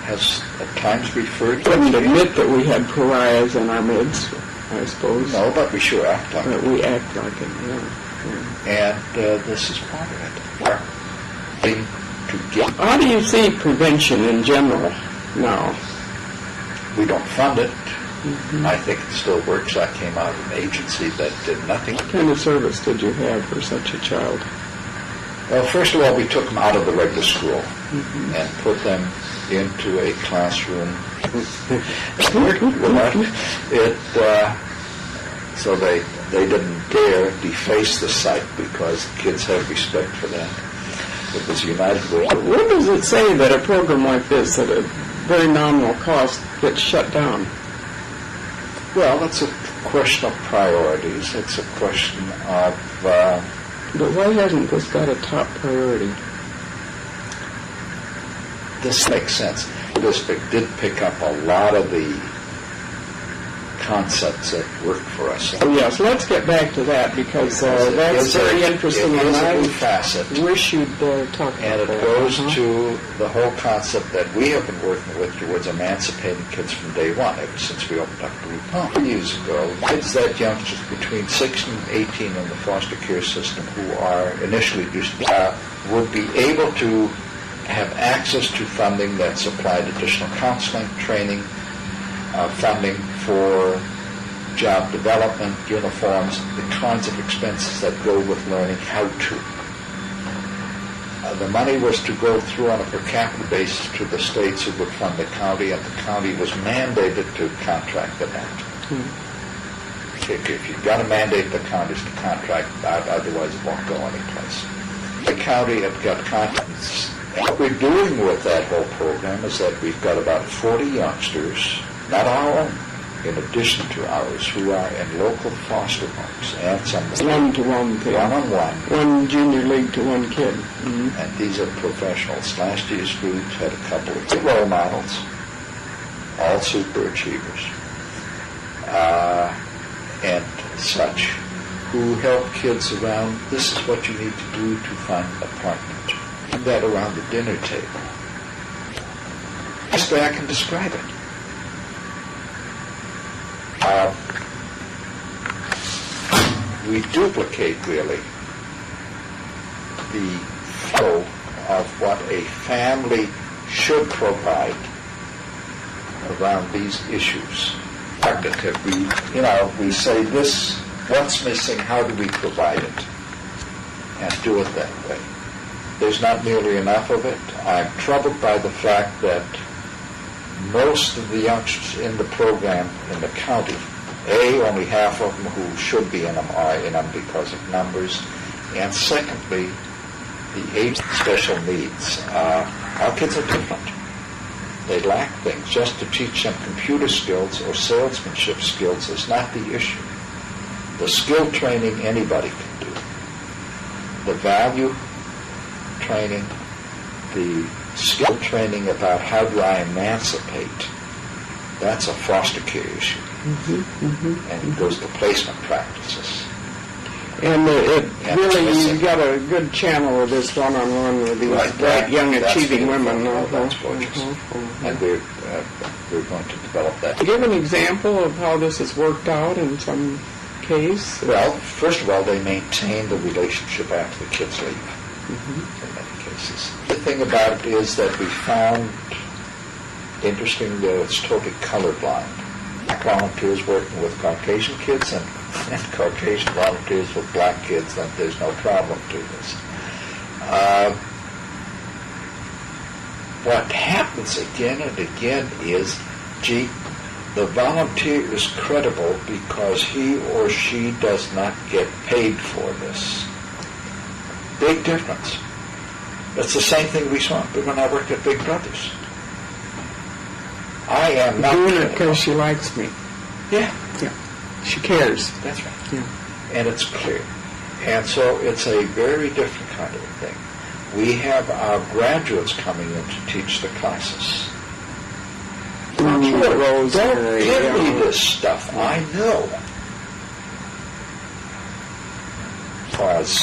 has at times referred to... Couldn't admit that we had pariahs in our midst, I suppose. No, but we sure act like it. We act like it, yeah. And this is part of it. How do you see prevention in general now? We don't fund it. I think it still works. I came out of an agency that did nothing. What kind of service did you have for such a child? Well, first of all, we took them out of the regular school and put them into a classroom. It worked so they didn't dare deface the site because kids have respect for that. It was United Way. When does it say that a program like this, at a very nominal cost, gets shut down? Well, it's a question of priorities. It's a question of... But why hasn't this got a top priority? This makes sense. The district did pick up a lot of the concepts that work for us. Oh, yes, let's get back to that because that's very interesting. It is a new facet. I wish you'd talk about and it that. goes to the whole concept that we have been working with towards emancipating kids from day one, ever since we opened up group home. Years ago, kids that youngsters between 6 and 18 in the foster care system who are initially would be able to have access to funding that supplied additional counseling, training, funding for job development, uniforms, the kinds of expenses that go with learning how to. the money was to go through on a per capita basis to the states who would fund the county, and the county was mandated to contract the net. If you've got to mandate the counties to contract, otherwise it won't go anyplace. The county had got contracts. What we're doing with that whole program is that we've got about 40 youngsters, not our own, in addition to ours, who are in local foster homes and some One-to-one thing. one-on-one. One junior league to one kid. And these are professionals. Last year's group had a couple of role models, all super achievers, and such, who help kids around, this is what you need to do to find a partner. Do that around the dinner table. Best way I can describe it. We duplicate, really, the flow of what a family should provide around these issues. Cognitive, we say this, what's missing, how do we provide it? And do it that way. There's not nearly enough of it. I'm troubled by the fact that most of the youngsters in the program in the county, only half of them who should be in them are in them because of numbers, and secondly, the age special needs. Our kids are different. They lack things. Just to teach them computer skills or salesmanship skills is not the issue. The skill training anybody can do. The value training, the skill training about how do I emancipate, that's a foster care issue. And it goes to placement practices. And you've got a good channel with this one-on-one with these bright, young, achieving women. That's gorgeous. And we're going to develop that. Give an example of how this has worked out in some case. Well, first of all, they maintain the relationship after the kids leave, in many cases. The thing about it is that we found, interesting though, it's totally colorblind. Black volunteers working with Caucasian kids and Caucasian volunteers with black kids, and there's no problem to this. What happens again and again is, the volunteer is credible because he or she does not get paid for this. Big difference. That's the same thing we saw when I worked at Big Brothers. I am not doing it because she likes me. Yeah. She cares. That's right. Yeah. And it's clear. And so it's a very different kind of a thing. We have our graduates coming in to teach the classes. Don't give me this stuff. I know. Because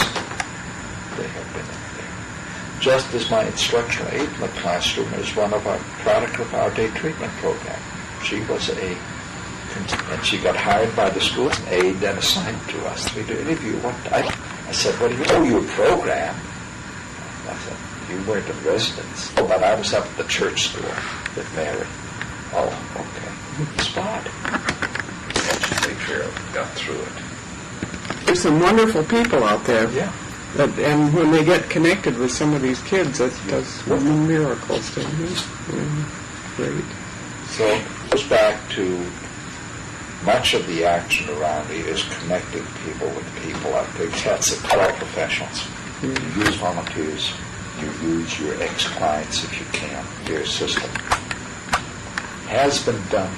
they have been in there. Just as my instructional aide in the classroom is one of our product of our day treatment program. She was and she got hired by the school as an aide, then assigned to us. We do interview. I said, what do you know? Your program? I said, you weren't a residence. Oh, but I was up at the church school with Mary. Oh, okay. Spot. And she made sure I got through it. There's some wonderful people out there. Yeah. And when they get connected with some of these kids, it does miracles to them. Great. So it goes back to much of the action around it is connecting people with people. I think that's it. All professionals. You use volunteers. You use your ex-clients if you can. Your system has been done.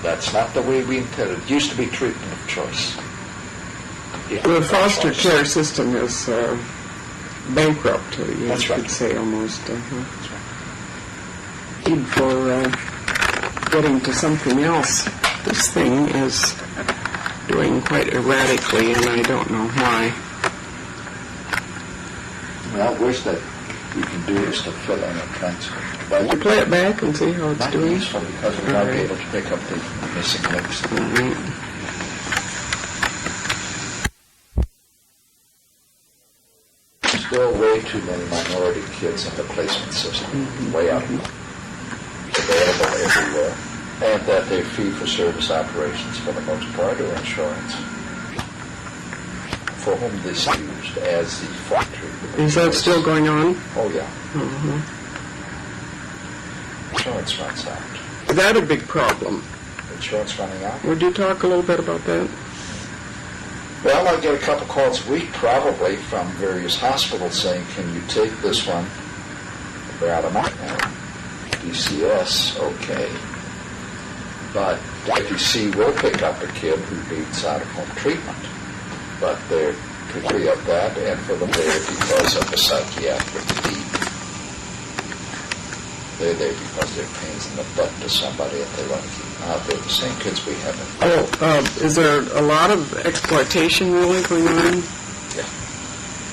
That's not the way we intended. It used to be treatment of choice. The foster care system is bankrupt, you That's right. could say almost. That's right. Need for getting to something else. This thing is doing quite erratically, and I don't know why. Well, worst that we can do is to fill in a transcript. But You play it back and see how it's not doing. useful because we won't be able to pick up the missing links. Still way too many minority kids in the placement system, way out. Available everywhere, and that they fee-for-service operations for the most part or insurance. for whom this is used as the fault treatment. Is that still going on? Oh, yeah. Mm-hmm. Insurance runs out. Is that a big problem? Insurance running out? Would you talk a little bit about that? Well, I get a couple calls a week probably from various hospitals saying, can you take this one? They're out of money now. DCS, okay. But WC will pick up a kid who needs out-of-home treatment. But they're free of that, and for them there because of the psychiatric need. They're there because they're pains in the butt to somebody and they want to keep them out. They're the same kids we have in. Is there a lot of exploitation really going on? Yeah.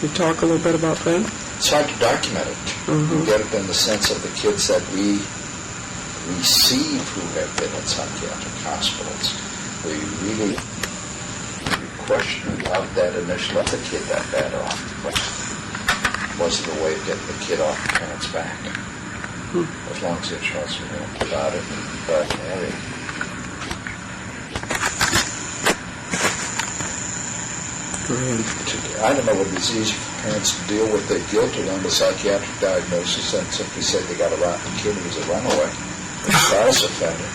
You talk a little bit about that? It's hard to document it. Mm-hmm. You get it in the sense of the kids that we receive who have been in psychiatric hospitals. We really question about that initial, let the kid that bad off. Was it a way of getting the kid off the parents' back? As long as the insurance was known about it. But anyway. I don't know whether it's easy for parents to deal with their guilt around the psychiatric diagnosis and simply say they got a rotten kid who's a runaway, a spouse offender.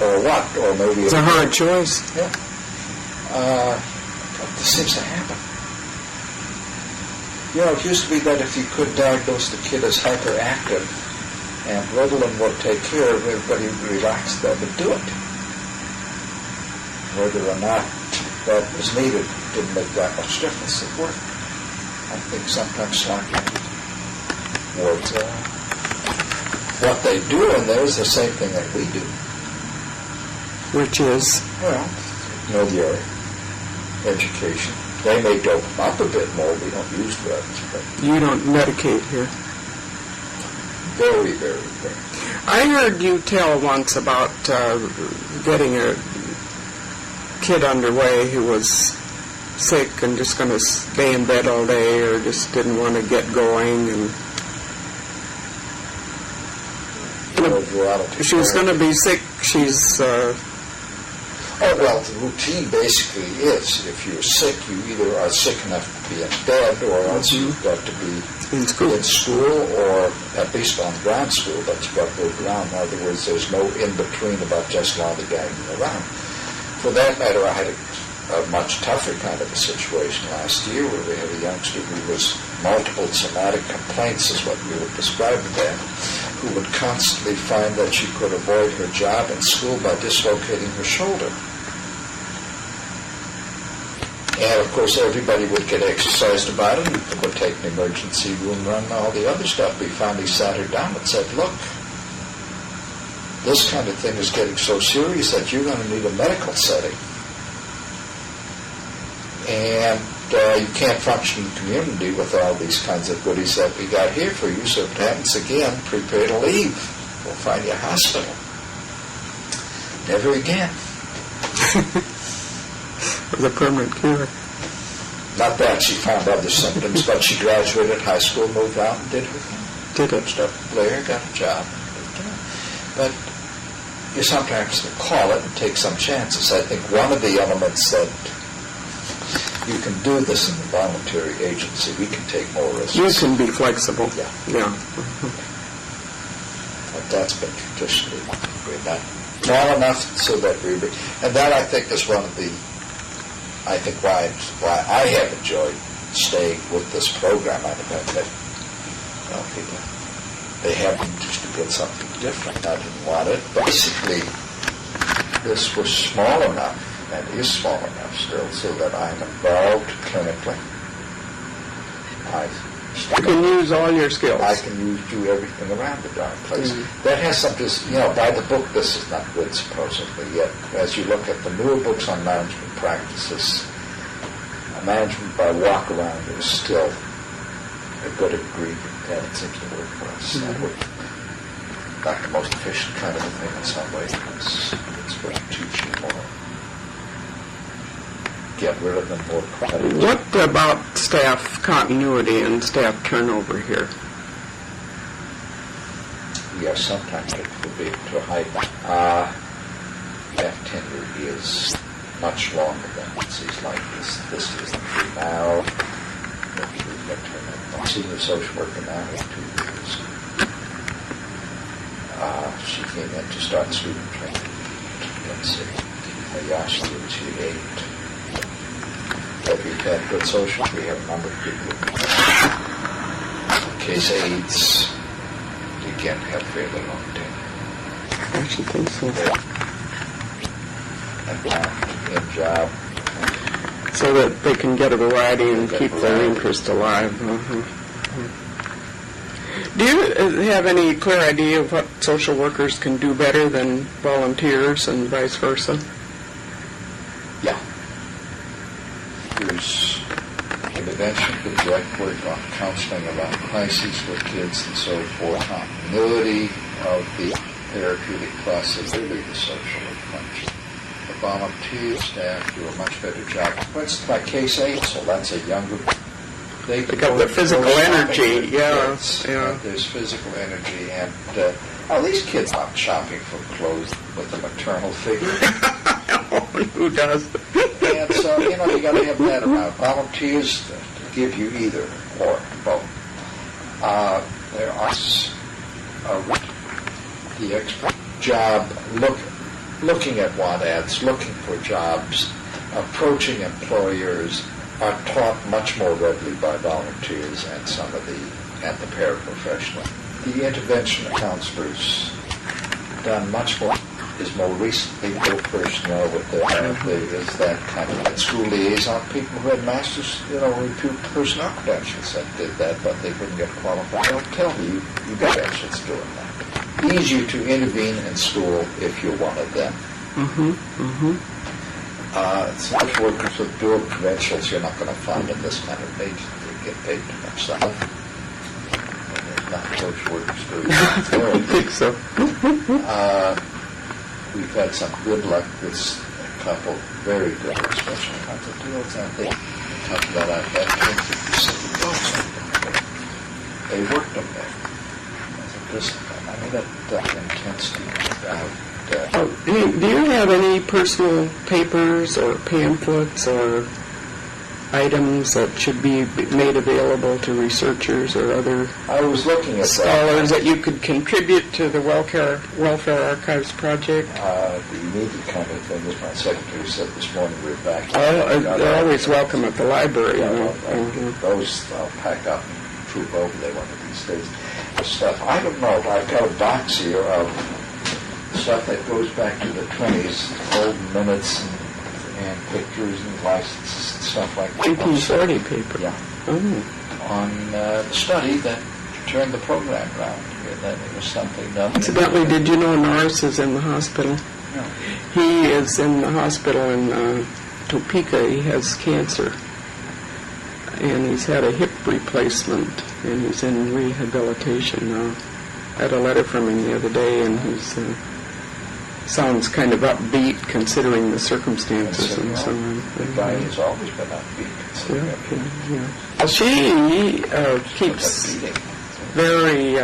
Or what? Or maybe it's a hard choice. Yeah. This seems to happen. You know, it used to be that if you could diagnose the kid as hyperactive and Ritalin would take care of everybody would relax, that would do it. Whether or not that was needed didn't make that much difference. It worked. I think sometimes psychiatry would. What they do in there is the same thing that we do. Which is? Well, know your education. They may dope them up a bit more. We don't use drugs, but you don't medicate here. Very, very, very. I heard you tell once about getting a kid underway who was sick and just going to stay in bed all day or just didn't want to get going, and she was going to be sick. She's oh, well, the routine basically is if you're sick, you either are sick enough to be in bed or else you've got to be in school or at least on ground school, but you've got to move around. In other words, there's no in-between about just lollygagging around. For that matter, I had a much tougher kind of a situation last year where we had a youngster who was multiple somatic complaints, is what we would describe them, who would constantly find that she could avoid her job in school by dislocating her shoulder. And, of course, everybody would get exercised about it and would take an emergency room run and all the other stuff. We finally sat her down and said, look, this kind of thing is getting so serious that you're going to need a medical setting. And you can't function in the community with all these kinds of goodies that we got here for you. So if it happens again, prepare to leave. We'll find you a hospital. Never again. With a permanent cure. Not that she found other symptoms, but she graduated high school, moved out, and did her thing. Did it? Stuff Blair, got a job. But you sometimes call it and take some chances. I think one of the elements that you can do this in the voluntary agency. We can take more risks. You can be flexible. Yeah. But that's been traditionally we're not small enough so that we. And that I think is one of the. I think why I have enjoyed staying with this program. I think that people they have interest to get something different. I didn't want it. Basically, this was small enough. And is small enough still, so that I'm involved clinically. You can use all your skills. I can do everything around the darn place. Mm-hmm. That has something, by the book, this is not good, supposedly, yet. As you look at the newer books on management practices, management by walk-around is still a good ingredient, and it seems to work for us. Mm-hmm. Not the most efficient kind of a thing in some ways. It's what you teach you more. Get rid of them more quickly. What about staff continuity and staff turnover here? Yes, sometimes it could be to height. Staff tenure is much longer than he's like this. This is now. Senior social worker now for 2 years. She came in to start student training. Let's see. Last year she 8. But we've had good social. We have a number of people. Case aides, again, have fairly long tenure. I should think so. And in job. So that they can get a variety and keep their interest alive. Do you have any clear idea of what social workers can do better than volunteers and vice versa? Yeah. There's intervention, the direct work on counseling around crises with kids and so forth, continuity of the therapeutic process, really the social function. The volunteer staff do a much better job. For instance, by case 8, so that's a younger. They got the physical energy, yeah. There's physical energy, and these kids aren't shopping for clothes with a maternal figure. Who does? And so, you got to have that amount. Volunteers to give you either or both. There are the expert job looking at want ads, looking for jobs, approaching employers are taught much more readily by volunteers and the paraprofessionals. The intervention counselors done much more. Is more recently personnel with is that kind of like school liaison people who had masters, with personnel credentials that did that, but they couldn't get qualified. Don't tell me you got credentials doing that. Easier to intervene in school if you're one of them. Social workers with dual credentials you're not going to find in this kind of agency. They get paid too much stuff. There's not social workers doing that. I don't think so. We've had some good luck with a couple very good special kinds of deals. I think a couple that I've had 50% they worked them there as a discipline. I mean, that intensity do you have any personal papers or pamphlets or items that should be made available to researchers or other I was looking at scholars that you could contribute to the Welfare Archives project? The immediate kind of thing, as my secretary said this morning, we're back. They're always welcome at the library. Those I'll pack up and troop over there one of these days. The stuff, I don't know, I've got a box here of stuff that goes back to the 20s, old minutes and pictures and licenses and stuff like that. 1940 paper. Yeah. On the study that turned the program around. That it was something done. Incidentally, did you know Norris is in the hospital? No. He is in the hospital in Topeka. He has cancer. And he's had a hip replacement, and he's in rehabilitation now. I had a letter from him the other day, and he's sounds kind of upbeat considering the circumstances and so on. The guy has always been upbeat. Well, she keeps very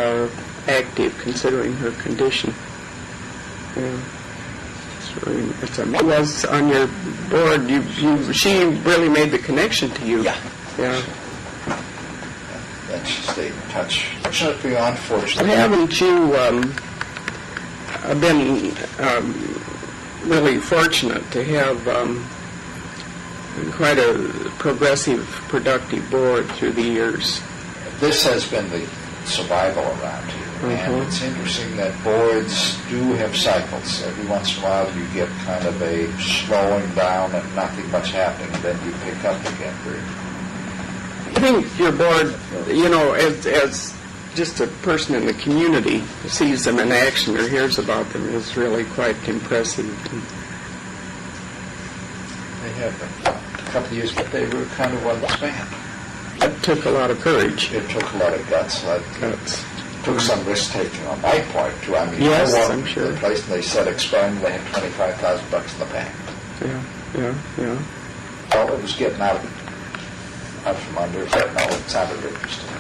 active considering her condition. Yeah. Was on your board. She really made the connection to you. Yeah. Yeah. And she stayed in touch. Fortunately, unfortunately. Haven't you been really fortunate to have quite a progressive, productive board through the years? This has been the survival around here. And it's interesting that boards do have cycles. Every once in a while you get kind of a slowing down and nothing much happening, and then you pick up again. I think your board, as just a person in the community who sees them in action or hears about them is really quite impressive. They have been a couple of years, but they were kind of well spanned. It took a lot of courage. It took a lot of guts. Took some risk taking on my part too. I mean, yes, I walked I'm sure. to the place and they said expand. They had $25,000 in the bank. Yeah. Well, it was getting out from under. But no, it sounded interesting.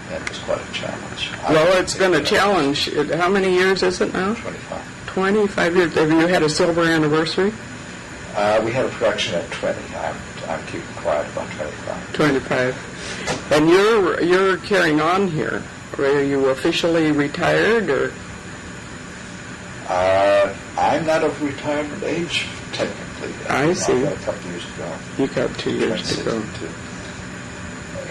That was quite a challenge. Well, it's been a challenge. How many years is it now? 25. 25 years. Have you had a silver anniversary? We had a production at 20. I'm keeping quiet about 25. 25. And you're carrying on here. Are you officially retired, or? I'm not of retirement age, technically. I see. I got a couple years to go. You got 2 years to go. 62.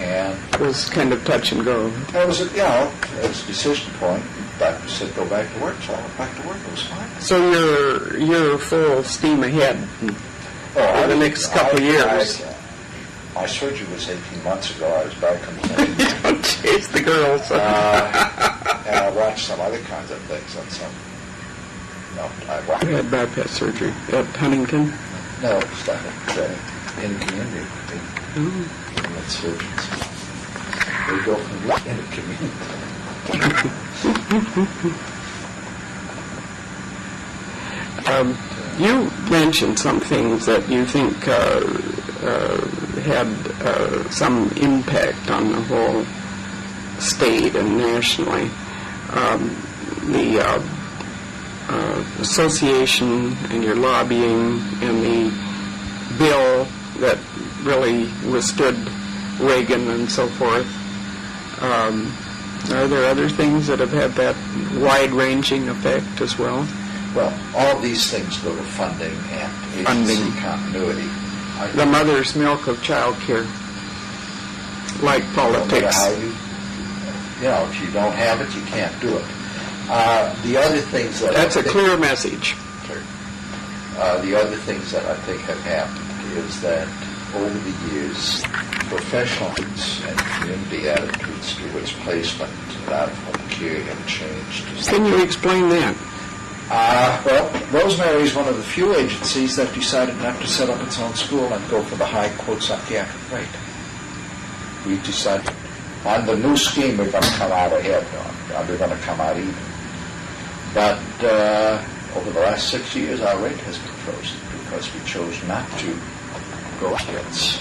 And It was kind of touch and go. it was, it was a decision point. Doctor said go back to work, so I went back to work. It was fine. So you're full steam ahead for the next couple of years. My surgery was 18 months ago. I was back on the Don't chase the girls. and I watched some other kinds of things on some. No, I watched. You had bypass surgery at Huntington. No, it's not in community. With surgeons. They go from what in the community. You mentioned some things that you think had some impact on the whole state and nationally. The association and your lobbying and the bill that really withstood Reagan and so forth. Are there other things that have had that wide-ranging effect as well? Well, all these things go to funding and agency continuity. The mother's milk of child care, like No matter politics. how if you don't have it, you can't do it. The other things that That's a clear message. the other things that I think have happened is that over the years, professional and community attitudes towards placement and out-of-home care have changed. Can you explain that? Well, Rosemary is one of the few agencies that decided not to set up its own school and go for the high, quote, psychiatric rate. We decided on the new scheme we're going to come out ahead on. We're going to come out even. But over the last 6 years, our rate has been frozen because we chose not to go kids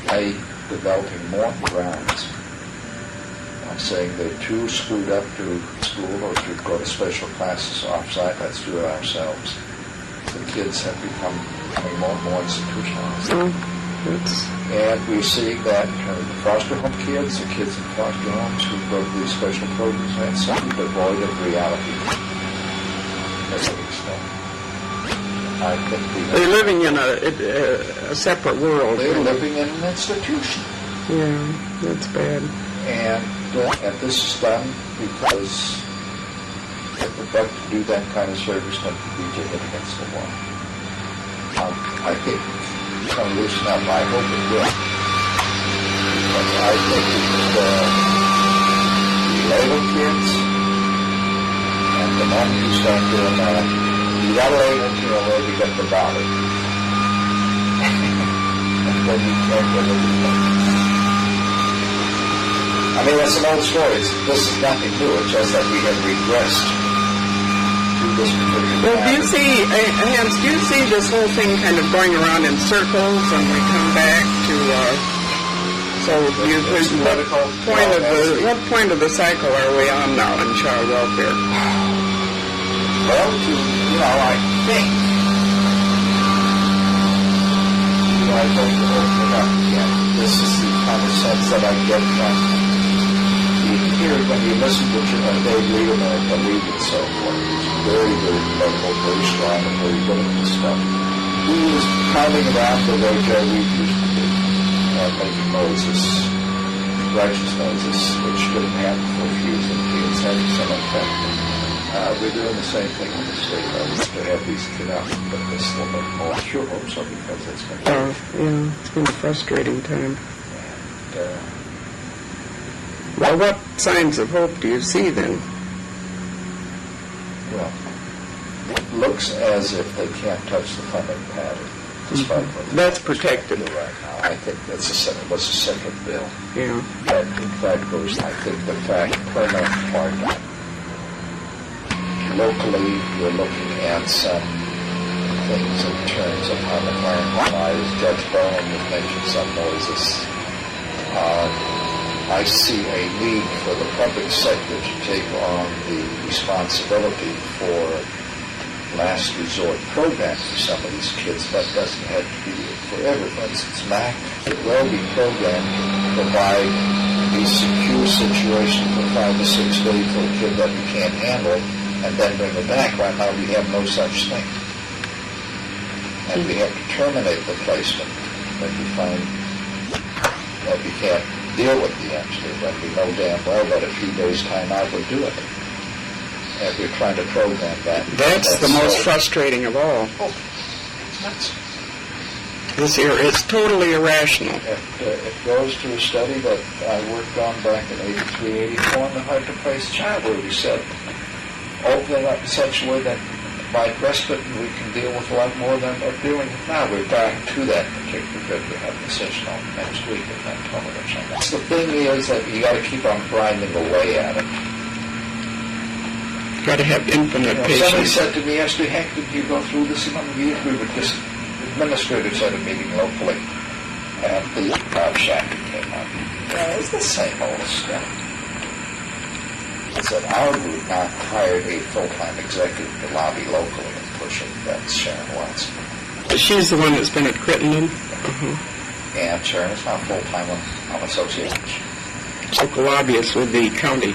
by developing more grounds. I'm saying they're too screwed up to school or to go to special classes off-site. Let's do it ourselves. The kids have becoming more and more institutionalized. And we're seeing that the foster home kids, the kids in foster homes who go to these special programs, and some devoid of reality. That's an extent. I think They're living in a separate world. they're living in an institution. Yeah, that's bad. And this is done because but to do that kind of service tend to be to hit against the wall. I think it's going to loosen up. I hope it will. Because I think that the labor kids, and the moment you start doing that, you got to wait until you get the dollar. And then you can't get it. I mean, that's an old story. This is nothing new. It's just that we have regressed to this particular Well, do you see, Hans, do you see this whole thing kind of going around in circles and we come back to, what point of the cycle are we on now in child welfare? Well, I think, I don't open it up again. This is the kind of sense that I get from here when you listen to Dave Lieberman and the League and so forth. It's very, very local, very strong, and very good at this stuff. He was pounding around the way Joe Reed used to do, making noises, righteous noises, which didn't happen for a few years, and it's having some effect. We're doing the same thing in the state level to have these developed, but this little bit more. I sure hope so because it's been It's been a frustrating time. and, Well, what signs of hope do you see then? well, it looks as if they can't touch the funding pattern, despite what That's protected. right now. I think that's a second bill. Yeah. That, in fact, goes, I think, the fact permanent part. Locally, we're looking at some things in terms of how the plan lies. Judge Bowen has mentioned some noises. I see a need for the public sector to take on the responsibility for the last resort program for some of these kids, but doesn't have to be forever. For instance, MAC could well be programmed to provide a secure situation for 5 to 6 days for a kid that we can't handle, and then bring it back. Right now we have no such thing. And we have to terminate the placement when we find that we can't deal with the youngster, when we know damn well that a few days' time out would do it. And we're trying to program that. That's the most frustrating of all. Oh, it's nuts. It's totally irrational. It goes to a study that I worked on back in 83, 84 on the hard-to-place child, where we said, open it up in such a way that by respite we can deal with a lot more than we're dealing with now. We're back to that particular bit. We have a session on next week at that television. The thing is that you got to keep on grinding away at it. Got to have infinite Somebody patience. said to me yesterday, Hank, did you go through this? We were just, the administrators had a meeting locally, and the shack came up. It's the same old stuff. It said our group not hired a full-time executive to lobby locally and push it. That's Sharon Watson. She's the one that's been at Crittenden. And Sharon is not full-time on association. Local lobbyist with the county.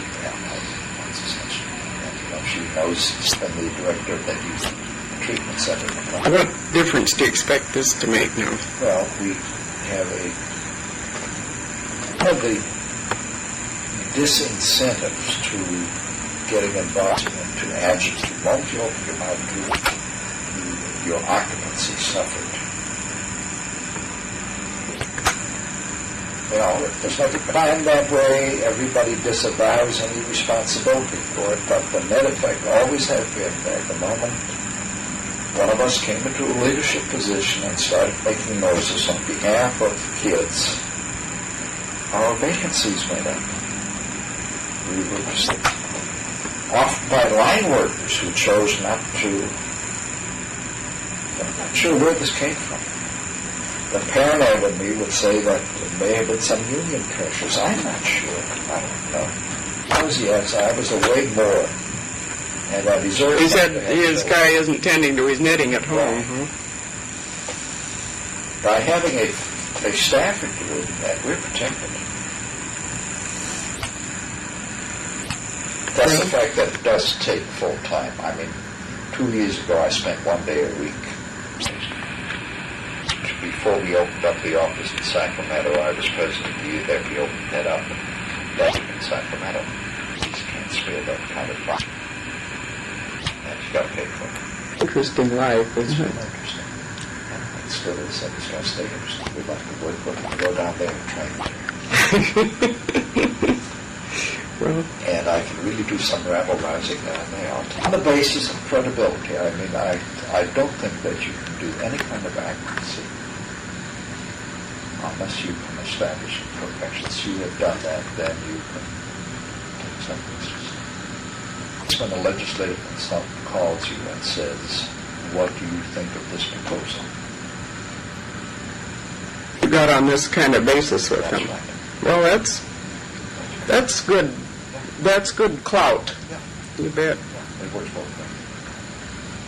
She knows the new director of the youth treatment center. What difference do you expect this to make now? Well, we have the disincentives to getting involved into agitation. Once you open your mouth, your occupancy suffered. You know, there's nothing planned that way. Everybody disavows any responsibility for it, but the net effect always has been that the moment one of us came into a leadership position and started making noises on behalf of kids, our vacancies went up. We were just often by line workers who chose not to. I'm not sure where this came from. The paranoid in me would say that it may have been some union pressures. I'm not sure. I don't know. Yes, I was away more. And I deserved. He said his guy isn't tending to his knitting at home. Right. By having a staff included that, we're protected. That's the fact that it does take full time. I mean, 2 years ago I spent 1 day a week. Before we opened up the office in Sacramento, I was president of the youth after we opened that up in Sacramento. You just can't spare that kind of fun. And you got to pay for it. Interesting life, It's isn't really it? interesting. And it still is, and it's going to stay interesting. We'd like to go down there and train. Well, And I can really do some rabble-rousing down there on the basis of credibility. I mean, I don't think that you can do any kind of accuracy unless you can establish perfections. You have done that, then you can take some risks. It's when a legislative consultant calls you and says, what do you think of this proposal? you got on this kind of basis with That's him. right. Well, that's good. That's good clout. Yeah. You bet. Yeah, it works both ways.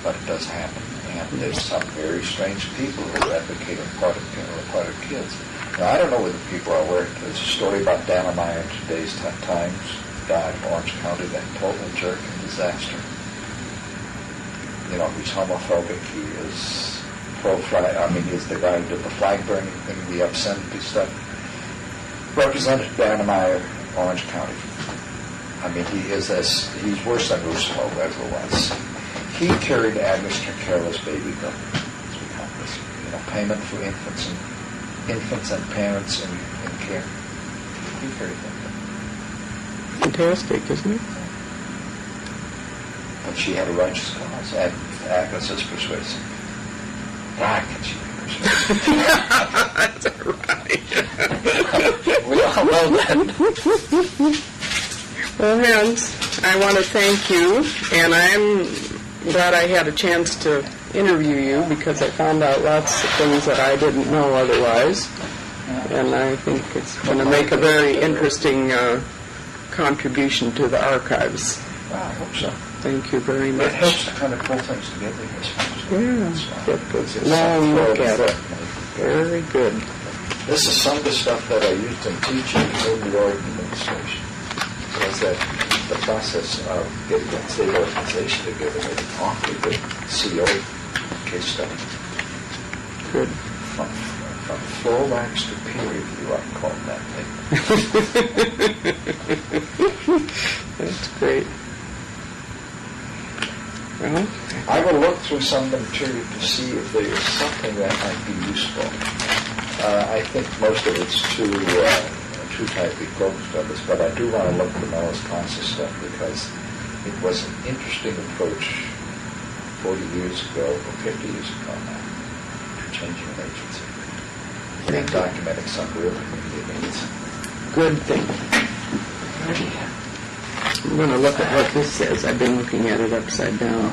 But it does happen. And there's some very strange people who advocate a part of kids. Now, I don't know whether people are aware. There's a story about Dannemeyer in today's Times, guy in Orange County, that total jerk and disaster. You know, he's homophobic. He is pro-flag. I mean, he's the guy who did the flag burning thing, the obscenity stuff. Represented Dannemeyer, Orange County. I mean, he's worse than Roosevelt ever was. He carried Agnes Trincaro's baby bill, as we call this, payment for infants and parents in care. He carried that bill. Fantastic, isn't it? But she had a righteous cause, and Agnes is persuasive. God, can she be persuasive? That's right. We all know that. Well, Hans, I want to thank you, and I'm glad I had a chance to interview you because I found out lots of things that I didn't know otherwise, and I think it's going to make a very interesting contribution to the archives. Well, I hope so. Thank you very It much. helps to kind of pull things together here. Yeah, get It's a long look at it. Very Very good. This is some of the stuff that I used in teaching in the org administration. Was that the process of getting that state organization together made an awfully good CO case study. Good. From floor wax to peer review, I call that thing. That's great. Well, I will look through some of the material to see if there is something that might be useful. I think most of it's too tightly focused on this, but I do want to look at the Mellis Classic stuff because it was an interesting approach 40 years ago, or 50 years ago now, to changing an agency and documenting some real immediate needs. good thing. I'm going to look at what this says. I've been looking at it upside down.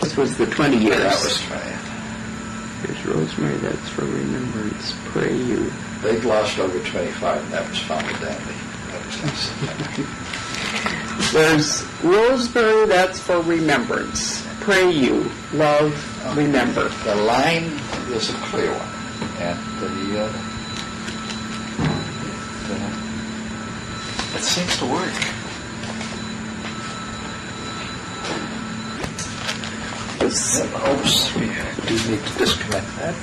This was the 20 years. That was right. Here's Rosemary, that's for remembrance. Pray you. They glossed over 25, and that was fine and dandy. That was nice. There's Rosemary, that's for remembrance. Pray you. Love, remember. The line is a clear one, and it seems to work. This, Oops, we do need to disconnect that.